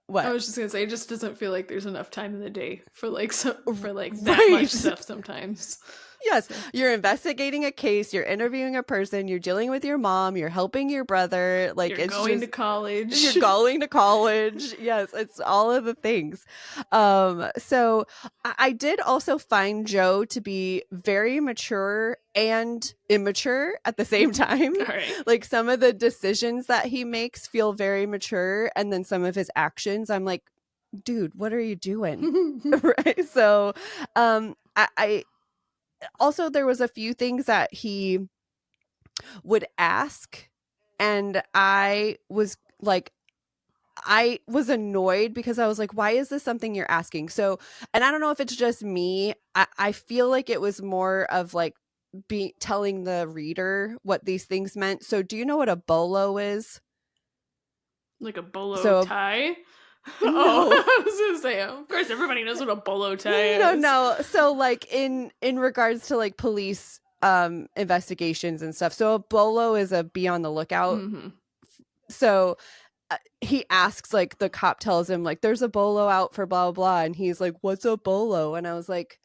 Speaker 2: what?
Speaker 1: I was just gonna say, it just doesn't feel like there's enough time in the day for like that much stuff sometimes.
Speaker 2: Yes, so. You're investigating a case, you're interviewing a person, you're dealing with your mom, you're helping your brother, like
Speaker 1: you're going to college.
Speaker 2: You're going to college. Yes, it's all of the things. So I did also find Joe to be very mature and immature at the same time.
Speaker 1: Right.
Speaker 2: Like some of the decisions that he makes feel very mature, and then some of his actions, I'm like, dude, what are you doing? Right. So I also, there was a few things that he would ask, and I was annoyed because I was like, why is this something you're asking? So, and I don't know if it's just me. I feel like it was more of like telling the reader what these things meant. So do you know what a bolo is?
Speaker 1: Like a bolo tie?
Speaker 2: No.
Speaker 1: Oh, I was gonna say, of course everybody knows what a bolo tie is.
Speaker 2: No. So like in regards to like police investigations and stuff. So a bolo is a be on the lookout. So he asks, like the cop tells him like there's a bolo out for blah blah blah, and he's like, what's a bolo? And I was like,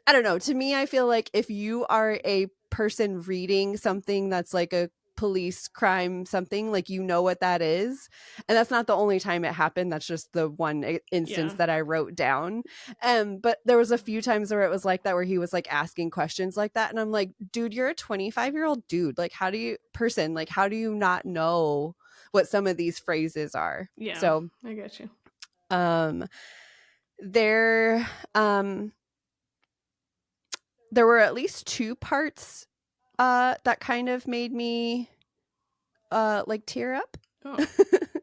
Speaker 2: I don't know. To me, I feel like if you are a person reading something that's like a police crime something, like you know what that is, and that's not the only time it happened. That's just the one instance that I wrote down. But there was a few times where it was like that, where he was like asking questions like that, and I'm like, dude, you're a 25-year-old dude. Like, how do you not know what some of these phrases are?
Speaker 1: Yeah,
Speaker 2: so
Speaker 1: I get you.
Speaker 2: There were at least two parts that kind of made me like tear up.
Speaker 1: Oh,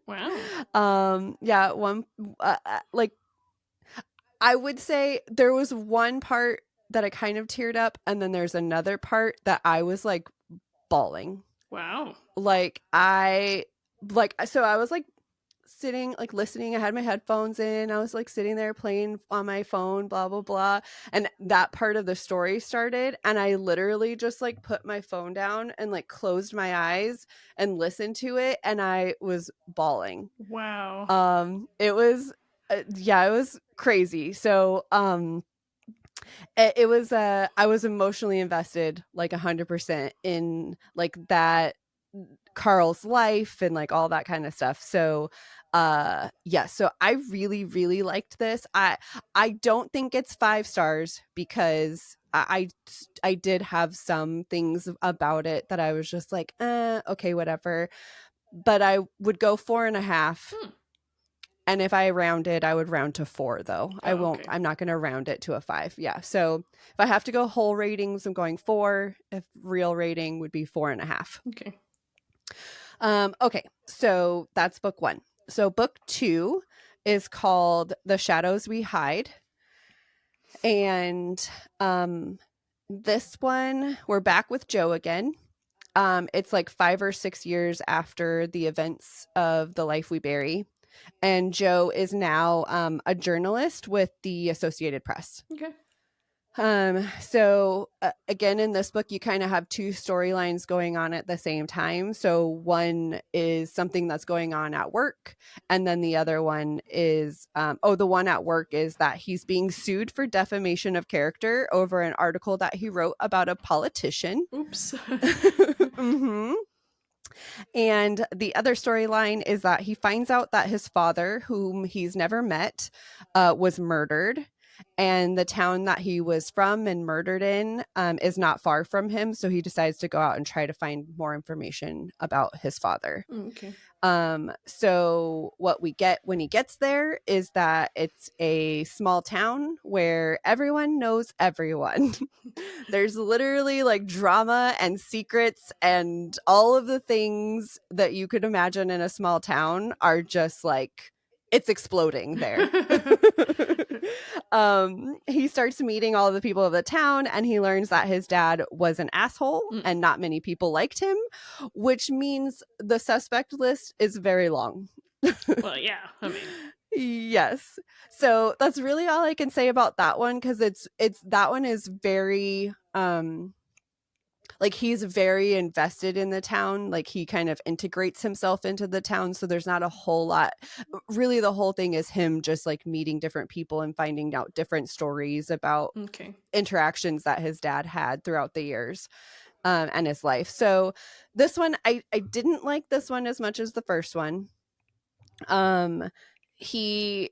Speaker 1: wow.
Speaker 2: Yeah, one like I would say there was one part that I kind of teared up, and then there's another part that I was like bawling.
Speaker 1: Wow.
Speaker 2: So I was like sitting, like listening. I had my headphones in. I was like sitting there playing on my phone, blah, blah, blah. And that part of the story started. And I literally just like put my phone down and like closed my eyes and listened to it. And I was bawling.
Speaker 1: Wow.
Speaker 2: It was, it was crazy. So, it was, I was emotionally invested like 100% in like that Carl's life and like all that kind of stuff. So so I really, really liked this. I don't think it's 5 stars because I did have some things about it that I was just like, okay, whatever. But I would go 4.5. And if I rounded, I would round to 4 though.
Speaker 1: Okay.
Speaker 2: I'm not going to round it to a 5. Yeah. So if I have to go whole ratings, I'm going 4. If real rating would be 4.5.
Speaker 1: Okay.
Speaker 2: Okay. So that's book 1. So book 2 is called The Shadows We Hide. And this one, we're back with Joe again. It's like 5 or 6 years after the events of The Life We Bury. And Joe is now a journalist with the Associated Press.
Speaker 1: Okay.
Speaker 2: So again, in this book, you kind of have 2 storylines going on at the same time. So one is something that's going on at work. And then the other one is, the one at work is that he's being sued for defamation of character over an article that he wrote about a politician.
Speaker 1: Oops.
Speaker 2: And the other storyline is that he finds out that his father, whom he's never met, was murdered. And the town that he was from and murdered in is not far from him. So he decides to go out and try to find more information about his father.
Speaker 1: Okay.
Speaker 2: So what we get when he gets there is that it's a small town where everyone knows everyone. There's literally like drama and secrets, and all of the things that you could imagine in a small town are just like, it's exploding there. He starts meeting all the people of the town, and he learns that his dad was an asshole and not many people liked him, which means the suspect list is very long.
Speaker 1: Well, yeah, I mean,
Speaker 2: yes. So that's really all I can say about that one, because it's that one is very like, he's very invested in the town. Like, he kind of integrates himself into the town, so there's not a whole lot. Really, the whole thing is him just like meeting different people and finding out different stories about interactions that his dad had throughout the years and his life. So this one, I didn't like this one as much as the first one. He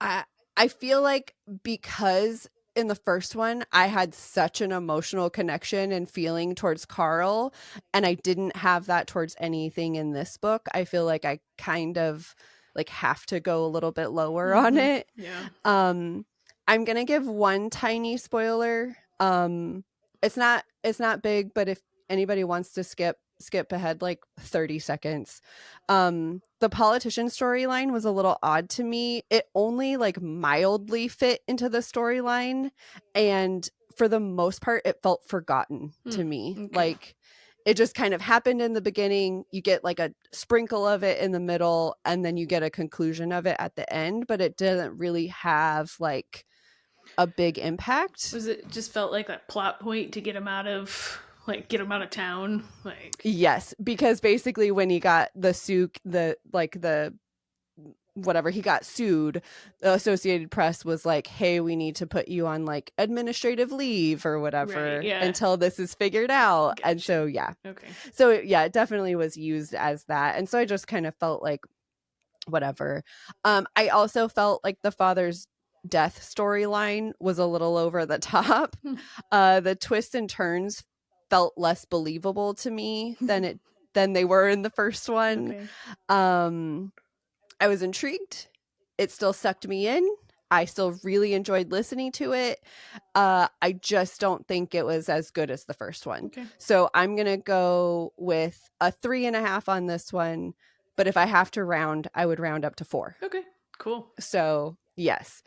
Speaker 2: I feel like, because in the first one I had such an emotional connection and feeling towards Carl, and I didn't have that towards anything in this book, I feel like I kind of like have to go a little bit lower on it.
Speaker 1: Yeah.
Speaker 2: I'm gonna give one tiny spoiler. It's not big, but if anybody wants to skip ahead like 30 seconds. The politician storyline was a little odd to me. It only like mildly fit into the storyline, and for the most part it felt forgotten to me. Like, it just kind of happened in the beginning, you get like a sprinkle of it in the middle, and then you get a conclusion of it at the end, but it didn't really have like a big impact.
Speaker 1: Was it just felt like a plot point to get him out of town? Like,
Speaker 2: yes, because basically when he got the whatever, he got sued, the Associated Press was like, hey, we need to put you on like administrative leave or whatever until this is figured out. Gotcha. And so so it definitely was used as that, and so I just kind of felt like whatever. I also felt like the father's death storyline was a little over the top. The twists and turns felt less believable to me than they were in the first one. I was intrigued. It still sucked me in. I still really enjoyed listening to it. I just don't think it was as good as the first one. So I'm going to go with a 3.5 on this one. But if I have to round, I would round up to 4.
Speaker 1: Okay, cool.
Speaker 2: So yes.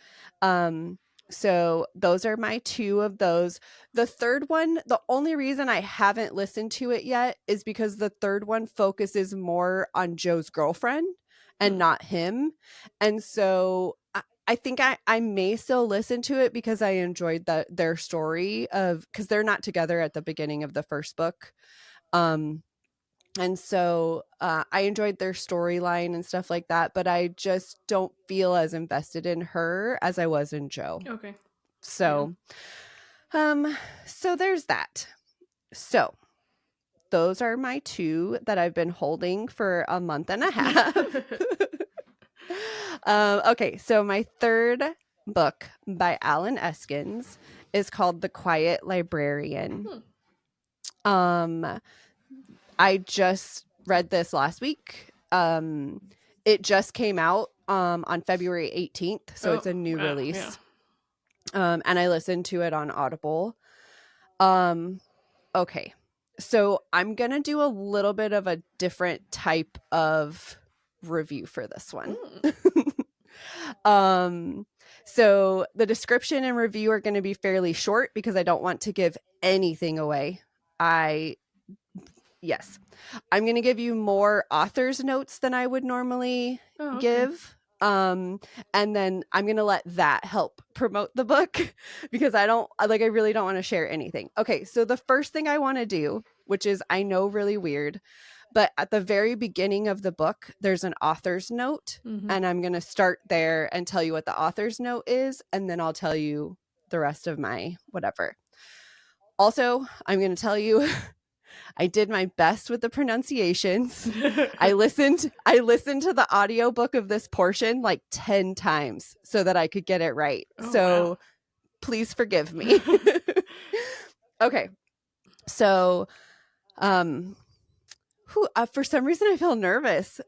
Speaker 2: So those are my 2 of those. The third one, the only reason I haven't listened to it yet is because the third one focuses more on Joe's girlfriend and not him. And so I think I may still listen to it because I enjoyed their story because they're not together at the beginning of the first book. And so I enjoyed their storyline and stuff like that, but I just don't feel as invested in her as I was in Joe.
Speaker 1: Okay.
Speaker 2: So, so there's that. So those are my 2 that I've been holding for a month and a half. Okay, so my third book by Alan Eskens is called The Quiet Librarian. I just read this last week. It just came out on February 18th, so it's a new release. And I listened to it on Audible. Okay, so I'm gonna do a little bit of a different type of review for this one. So the description and review are going to be fairly short because I don't want to give anything away. Yes, I'm going to give you more author's notes than I would normally give. And then I'm going to let that help promote the book because I really don't want to share anything. Okay, so the first thing I want to do, which is, I know, really weird, but at the very beginning of the book, there's an author's note, and I'm going to start there and tell you what the author's note is, and then I'll tell you the rest of my whatever. Also, I'm going to tell you, I did my best with the pronunciations. I listened to the audiobook of this portion like 10 times so that I could get it right. Wow. Please forgive me. Okay. So, For some reason, I feel nervous.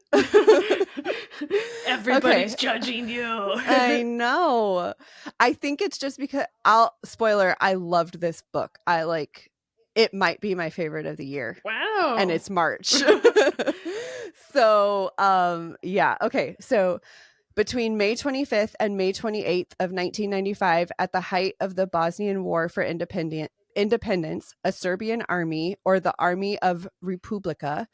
Speaker 1: Everybody's judging you.
Speaker 2: I know. I think it's just because spoiler, I loved this book. It might be my favorite of the year.
Speaker 1: Wow.
Speaker 2: And it's March. So, yeah. Okay. So between May 25th and May 28th of 1995, at the height of the Bosnian War for Independence, a Serbian army, or the Army of Republika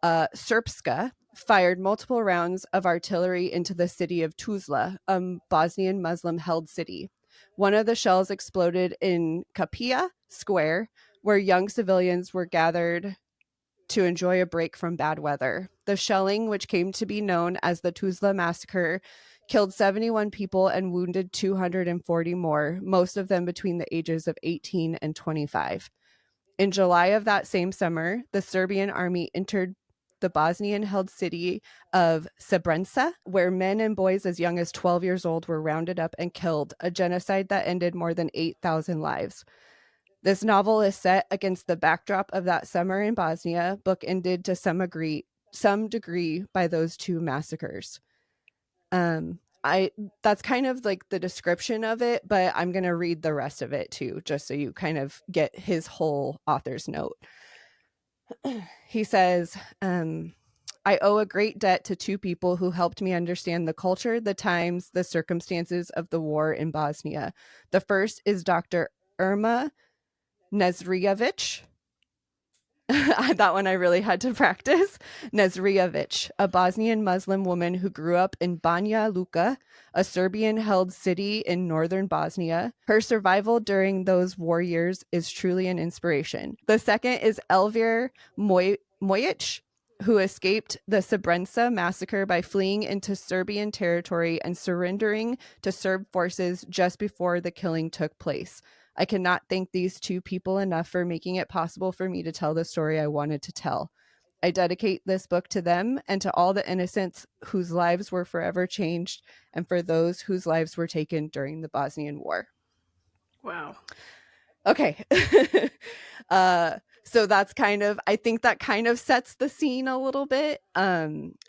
Speaker 2: Srpska, fired multiple rounds of artillery into the city of Tuzla, a Bosnian Muslim-held city. One of the shells exploded in Kapija Square, where young civilians were gathered to enjoy a break from bad weather. The shelling, which came to be known as the Tuzla Massacre, killed 71 people and wounded 240 more, most of them between the ages of 18 and 25. In July of that same summer, the Serbian army entered the Bosnian-held city of Srebrenica, where men and boys as young as 12 years old were rounded up and killed, a genocide that ended more than 8,000 lives. This novel is set against the backdrop of that summer in Bosnia, bookended to some degree by those two massacres. That's kind of like the description of it, but I'm going to read the rest of it too, just so you kind of get his whole author's note. He says, I owe a great debt to two people who helped me understand the culture, the times, the circumstances of the war in Bosnia. The first is Dr. Irma Nezrijević. That one I really had to practice. Nezrijević, a Bosnian Muslim woman who grew up in Banja Luka, a Serbian-held city in northern Bosnia. Her survival during those war years is truly an inspiration. The second is Elvir Mojic, who escaped the Srebrenica massacre by fleeing into Serbian territory and surrendering to Serb forces just before the killing took place. I cannot thank these two people enough for making it possible for me to tell the story I wanted to tell. I dedicate this book to them and to all the innocents whose lives were forever changed, and for those whose lives were taken during the Bosnian War.
Speaker 1: Wow.
Speaker 2: Okay. So that's I think that kind of sets the scene a little bit.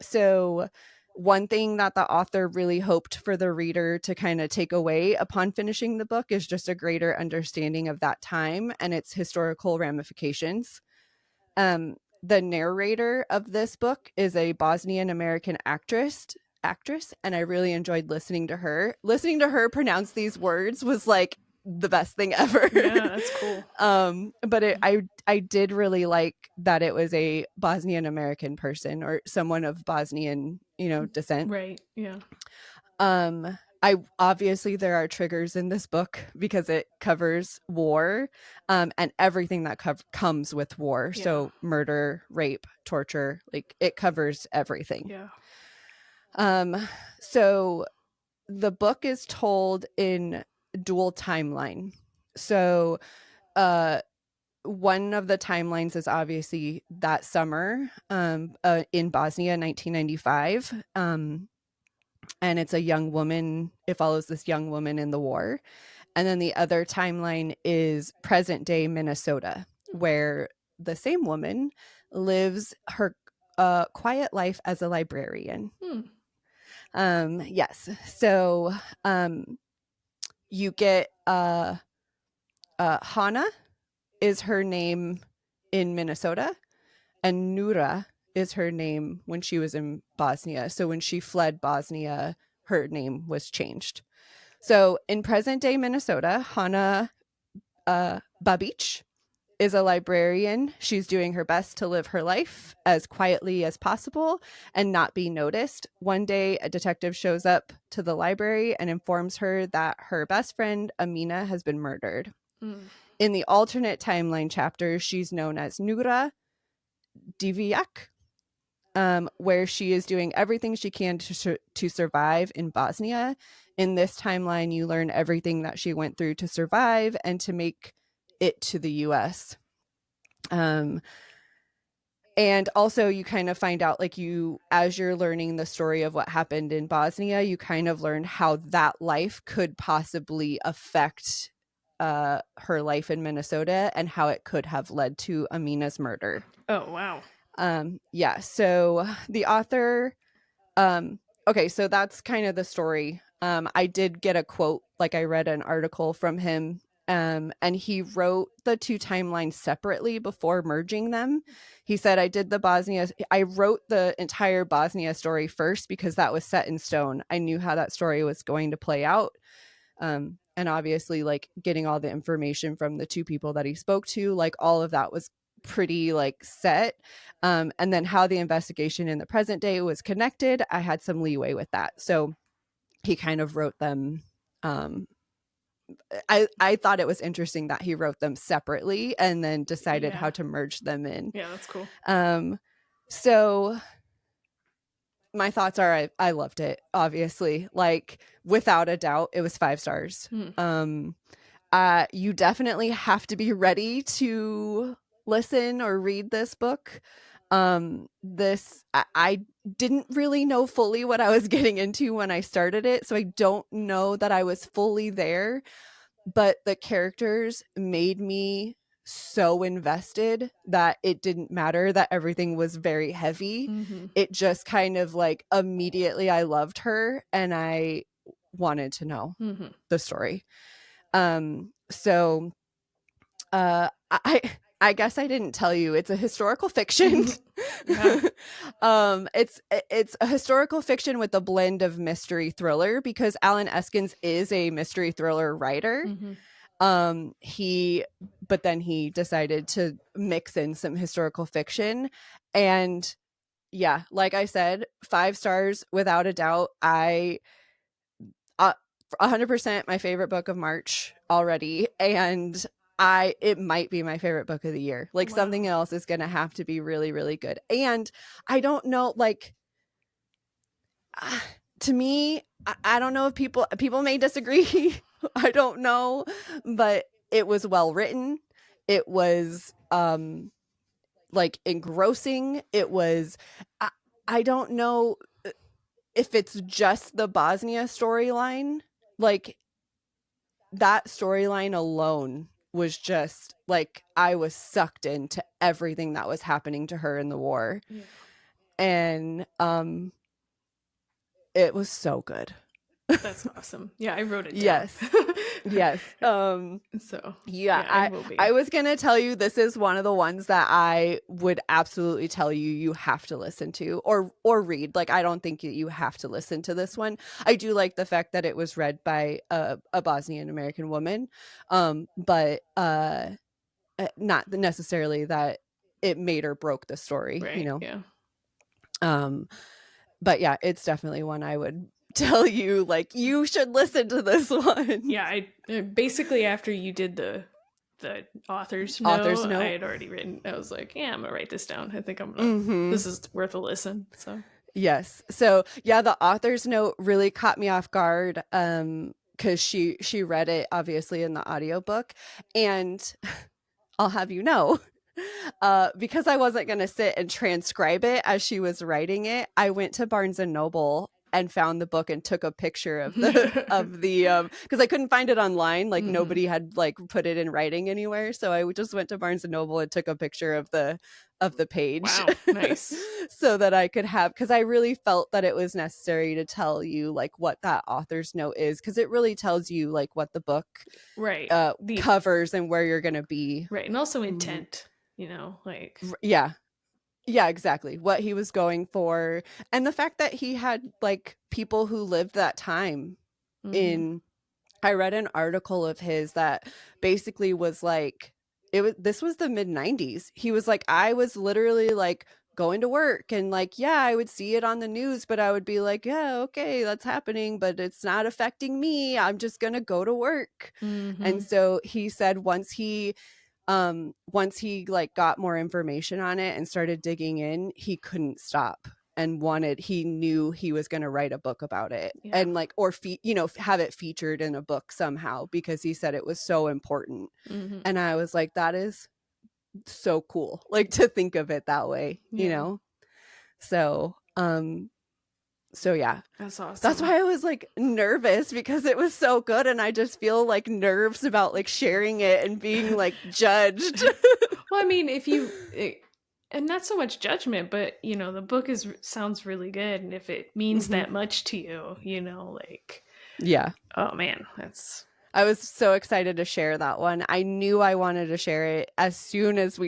Speaker 2: So one thing that the author really hoped for the reader to kind of take away upon finishing the book is just a greater understanding of that time and its historical ramifications. The narrator of this book is a Bosnian American actress, and I really enjoyed listening to her. Listening to her pronounce these words was like the best thing ever.
Speaker 1: Yeah, that's cool.
Speaker 2: But I did really like that it was a Bosnian American person or someone of Bosnian, descent.
Speaker 1: Right. Yeah.
Speaker 2: I obviously there are triggers in this book because it covers war, and everything that comes with war. Yeah. So murder, rape, torture, like it covers everything.
Speaker 1: Yeah.
Speaker 2: So the book is told in dual timeline. So one of the timelines is obviously that summer in Bosnia, 1995. And it's a young woman. It follows this young woman in the war. And then the other timeline is present day Minnesota, where the same woman lives her quiet life as a librarian. Yes. So you get Hana is her name in Minnesota, and Nura is her name when she was in Bosnia. So when she fled Bosnia, her name was changed. So in present day Minnesota, Hana Babic is a librarian. She's doing her best to live her life as quietly as possible and not be noticed. One day, a detective shows up to the library and informs her that her best friend, Amina, has been murdered. In the alternate timeline chapter, she's known as Nura Diviak, where she is doing everything she can to survive in Bosnia. In this timeline, you learn everything that she went through to survive and to make it to the U.S. And also you kind of find out, as you're learning the story of what happened in Bosnia, you kind of learn how that life could possibly affect her life in Minnesota and how it could have led to Amina's murder.
Speaker 1: Oh, wow.
Speaker 2: Yeah, so the author, okay, so that's kind of the story. I did get a quote, like I read an article from him, and he wrote the two timelines separately before merging them. He said, I wrote the entire Bosnia story first because that was set in stone. I knew how that story was going to play out. And obviously, like, getting all the information from the two people that he spoke to, like, all of that was pretty, like, set. And then how the investigation in the present day was connected, I had some leeway with that. So he kind of wrote them. I thought it was interesting that he wrote them separately and then decided how to merge them in.
Speaker 1: Yeah, that's cool.
Speaker 2: So my thoughts are, I loved it, obviously. Like, without a doubt, it was 5 stars. You definitely have to be ready to listen or read this book. I didn't really know fully what I was getting into when I started it, so I don't know that I was fully there, but the characters made me so invested that it didn't matter that everything was very heavy. It just kind of, like, immediately I loved her and I wanted to know the story. So I guess I didn't tell you, it's a historical fiction. It's a historical fiction with a blend of mystery thriller because Alan Eskens is a mystery thriller writer. But then he decided to mix in some historical fiction, and yeah, like I said, 5 stars without a doubt. 100% my favorite book of March already, and it might be my favorite book of the year. Like, something else is gonna have to be really, really good. And I don't know, like, to me, I don't know if people may disagree. I don't know, but it was well written. It was like, engrossing. It was, I don't know if it's just the Bosnia storyline. Like, that storyline alone was just, like, I was sucked into everything that was happening to her in the war. And it was so good.
Speaker 1: That's awesome. Yeah, I wrote it down.
Speaker 2: Yes.
Speaker 1: So
Speaker 2: yeah, I was gonna tell you, this is one of the ones that I would absolutely tell you have to listen to or read. Like, I don't think you have to listen to this one. I do like the fact that it was read by a Bosnian American woman, but not necessarily that it made or broke the story,
Speaker 1: right,
Speaker 2: you know.
Speaker 1: Yeah.
Speaker 2: But yeah, it's definitely one I would tell you, like, you should listen to this one.
Speaker 1: Yeah, I basically, after you did the author's note, I had already written, I was like, yeah, I'm gonna write this down. I think I'm gonna this is worth a listen. So
Speaker 2: yes. So yeah, the author's note really caught me off guard, because she read it obviously in the audiobook, and I'll have you know, because I wasn't going to sit and transcribe it as she was writing it, I went to Barnes and Noble and found the book and took a picture of the because I couldn't find it online. Like, nobody had, like, put it in writing anywhere, so I just went to Barnes and Noble and took a picture of the page.
Speaker 1: Wow, nice.
Speaker 2: So that I could have, because I really felt that it was necessary to tell you, like, what that author's note is, because it really tells you, like, what the book covers and where you're gonna be,
Speaker 1: right, and also intent, you know, like,
Speaker 2: yeah, exactly, what he was going for, and the fact that he had, like, people who lived that time. I read an article of his that basically was like, this was the mid-90s. He was like, I was literally, like, going to work and, like, yeah, I would see it on the news, but I would be like, yeah, okay, that's happening, but it's not affecting me. I'm just gonna go to work. And so he said once he like, got more information on it and started digging in, he couldn't stop and he knew he was going to write a book about it, and, like, or have it featured in a book somehow, because he said it was so important. And I was like, that is so cool, like, to think of it that way, you know. So yeah, that's awesome. That's why I was, like, nervous, because it was so good, and I just feel, like, nerves about, like, sharing it and being, like, judged.
Speaker 1: Well, I mean, and not so much judgment, but the book sounds really good, and if it means that much to you, like,
Speaker 2: yeah.
Speaker 1: Oh man,
Speaker 2: I was so excited to share that one. I knew I wanted to share it as soon as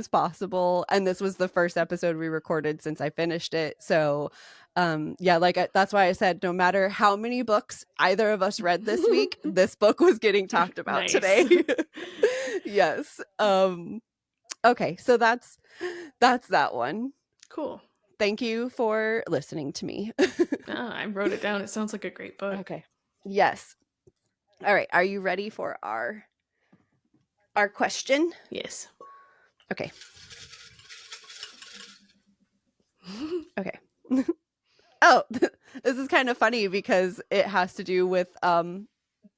Speaker 2: possible, and this was the first episode we recorded since I finished it. So yeah, like that's why I said no matter how many books either of us read this week, this book was getting talked about today. Yes. Okay, so that's that one.
Speaker 1: Cool.
Speaker 2: Thank you for listening to me.
Speaker 1: I wrote it down. It sounds like a great book.
Speaker 2: Okay. Yes. All right. Are you ready for our question?
Speaker 1: Yes.
Speaker 2: Okay. Okay. Oh, this is kind of funny because it has to do with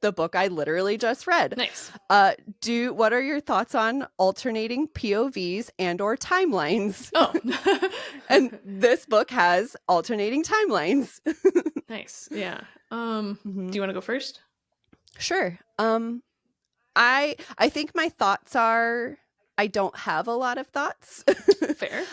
Speaker 2: the book I literally just read.
Speaker 1: Nice.
Speaker 2: What are your thoughts on alternating POVs and or timelines?
Speaker 1: Oh.
Speaker 2: And this book has alternating timelines.
Speaker 1: Nice. Yeah. Do you want to go first?
Speaker 2: Sure. I think my thoughts are I don't have a lot of thoughts.
Speaker 1: Fair.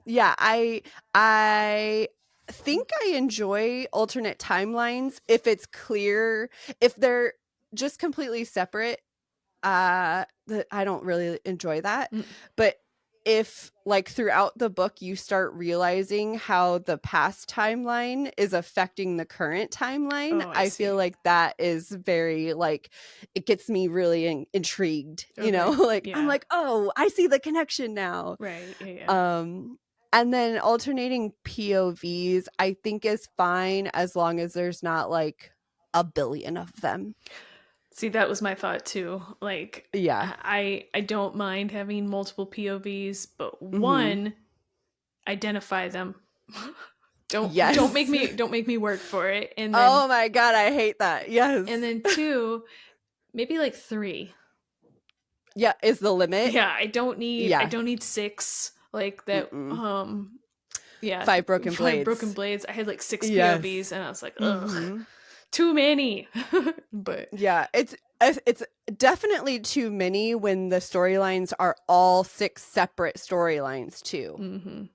Speaker 2: Yeah, I think I enjoy alternate timelines if it's clear. If they're just completely separate, I don't really enjoy that. But if like throughout the book you start realizing how the past timeline is affecting the current timeline, I feel like that is very like it gets me really intrigued, you know, like I'm like, oh, I see the connection now.
Speaker 1: Right. Yeah.
Speaker 2: And then alternating POVs I think is fine as long as there's not like a billion of them.
Speaker 1: See, that was my thought too. Like,
Speaker 2: yeah,
Speaker 1: I don't mind having multiple POVs, but one, identify them. Don't make me work for it. And then,
Speaker 2: oh my god, I hate that. Yes.
Speaker 1: And then two, maybe like 3.
Speaker 2: Yeah, is the limit.
Speaker 1: Yeah, I don't need 6 like that. Yeah,
Speaker 2: 5 broken blades.
Speaker 1: 5 broken blades. I had like 6 POVs, and I was like, ugh. Too many. But
Speaker 2: yeah, it's definitely too many when the storylines are all 6 separate storylines too.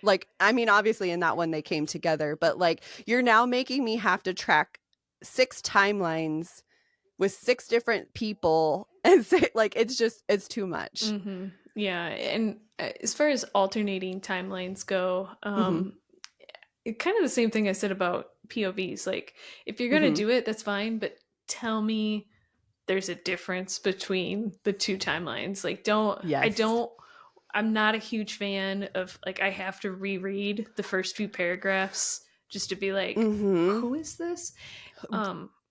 Speaker 2: Like, I mean, obviously in that one they came together, but like you're now making me have to track 6 timelines with 6 different people and say like it's too much.
Speaker 1: Yeah, and as far as alternating timelines go, kind of the same thing I said about POVs. Like, if you're gonna do it, that's fine, but tell me there's a difference between the 2 timelines. Like, I'm not a huge fan of like I have to reread the first few paragraphs just to be like, who is this?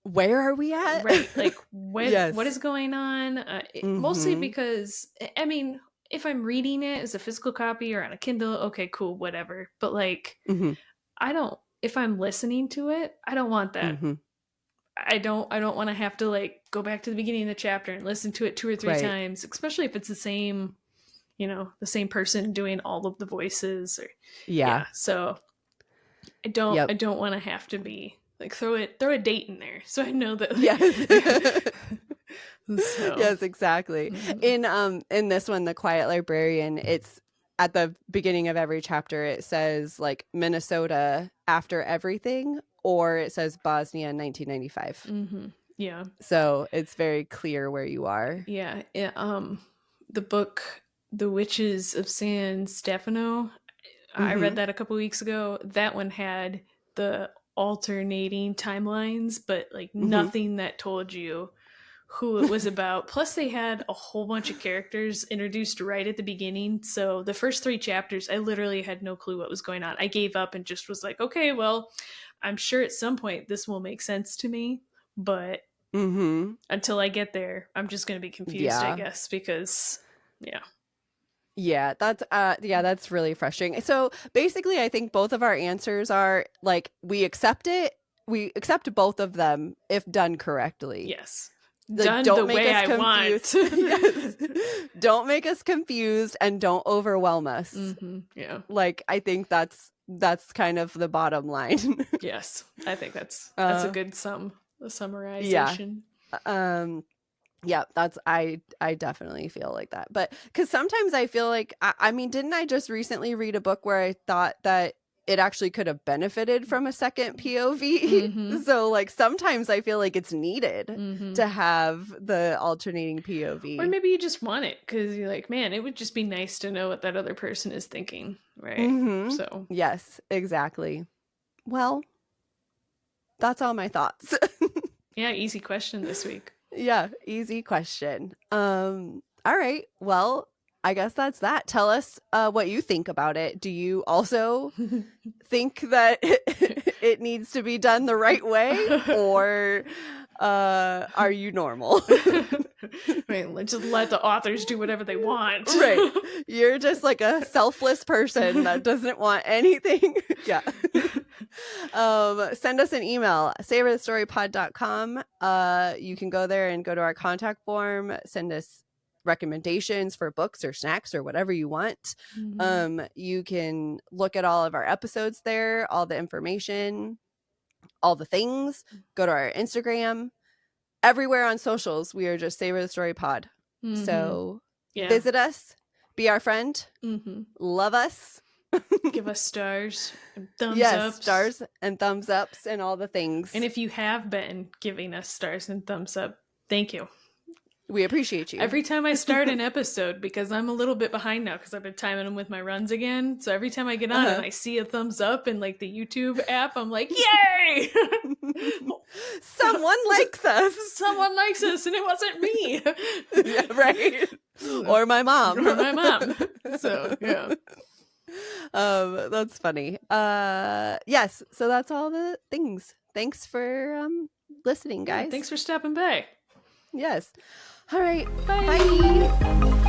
Speaker 2: Where are we at?
Speaker 1: Right, like what is going on? Mostly because I mean, if I'm reading it as a physical copy or on a Kindle, okay, cool, whatever. But like, if I'm listening to it, I don't want that. I don't want to have to like go back to the beginning of the chapter and listen to it 2 or 3 times, especially if it's the same, the same person doing all of the voices. Or so I don't want to have to be like throw a date in there so I know that. So.
Speaker 2: Yes, exactly. In this one, The Quiet Librarian, it's at the beginning of every chapter it says like Minnesota after everything, or it says Bosnia in 1995.
Speaker 1: Yeah.
Speaker 2: So it's very clear where you are.
Speaker 1: Yeah. The book The Witches of San Stefano, I read that a couple weeks ago. That one had the alternating timelines, but like nothing that told you who it was about. Plus they had a whole bunch of characters introduced right at the beginning. So the first 3 chapters, I literally had no clue what was going on. I gave up and just was like, okay, well, I'm sure at some point this will make sense to me, but until I get there, I'm just going to be confused, I guess, because
Speaker 2: that's really frustrating. So basically I think both of our answers are like we accept both of them if done correctly.
Speaker 1: Yes.
Speaker 2: Like,
Speaker 1: done the way I want.
Speaker 2: Yes. Don't make us confused and don't overwhelm us.
Speaker 1: Yeah.
Speaker 2: Like I think that's kind of the bottom line.
Speaker 1: Yes. I think that's a good summarization.
Speaker 2: Yeah. Yeah, that's I definitely feel like that. But because sometimes I feel like I mean, didn't I just recently read a book where I thought that it actually could have benefited from a second POV? So like sometimes I feel like it's needed to have the alternating POV.
Speaker 1: Or maybe you just want it because you're like, man, it would just be nice to know what that other person is thinking, right? So
Speaker 2: yes, exactly. Well, that's all my thoughts.
Speaker 1: Yeah, easy question this week.
Speaker 2: Yeah, easy question. All right. Well, I guess that's that. Tell us what you think about it. Do you also think that it needs to be done the right way, or are you normal?
Speaker 1: Right, just let the authors do whatever they want.
Speaker 2: Right. You're just like a selfless person that doesn't want anything. Yeah. Send us an email, savorthestorypod.com. You can go there and go to our contact form, send us recommendations for books or snacks or whatever you want. You can look at all of our episodes there, all the information, all the things. Go to our Instagram. Everywhere on socials, we are just Savor the Story Pod. So visit us, be our friend, love us.
Speaker 1: Give us stars and thumbs
Speaker 2: ups.
Speaker 1: Stars
Speaker 2: and thumbs ups and all the things.
Speaker 1: And if you have been giving us stars and thumbs up, thank you.
Speaker 2: We appreciate you.
Speaker 1: Every time I start an episode, because I'm a little bit behind now because I've been timing them with my runs again. So every time I get on and I see a thumbs up in like the YouTube app, I'm like, yay!
Speaker 2: Someone likes us.
Speaker 1: Someone likes us, and it wasn't me.
Speaker 2: Yeah, right. Or my mom.
Speaker 1: So, yeah.
Speaker 2: That's funny. Yes, so that's all the things. Thanks for listening, guys.
Speaker 1: Thanks for stopping by.
Speaker 2: Yes. All right. Bye.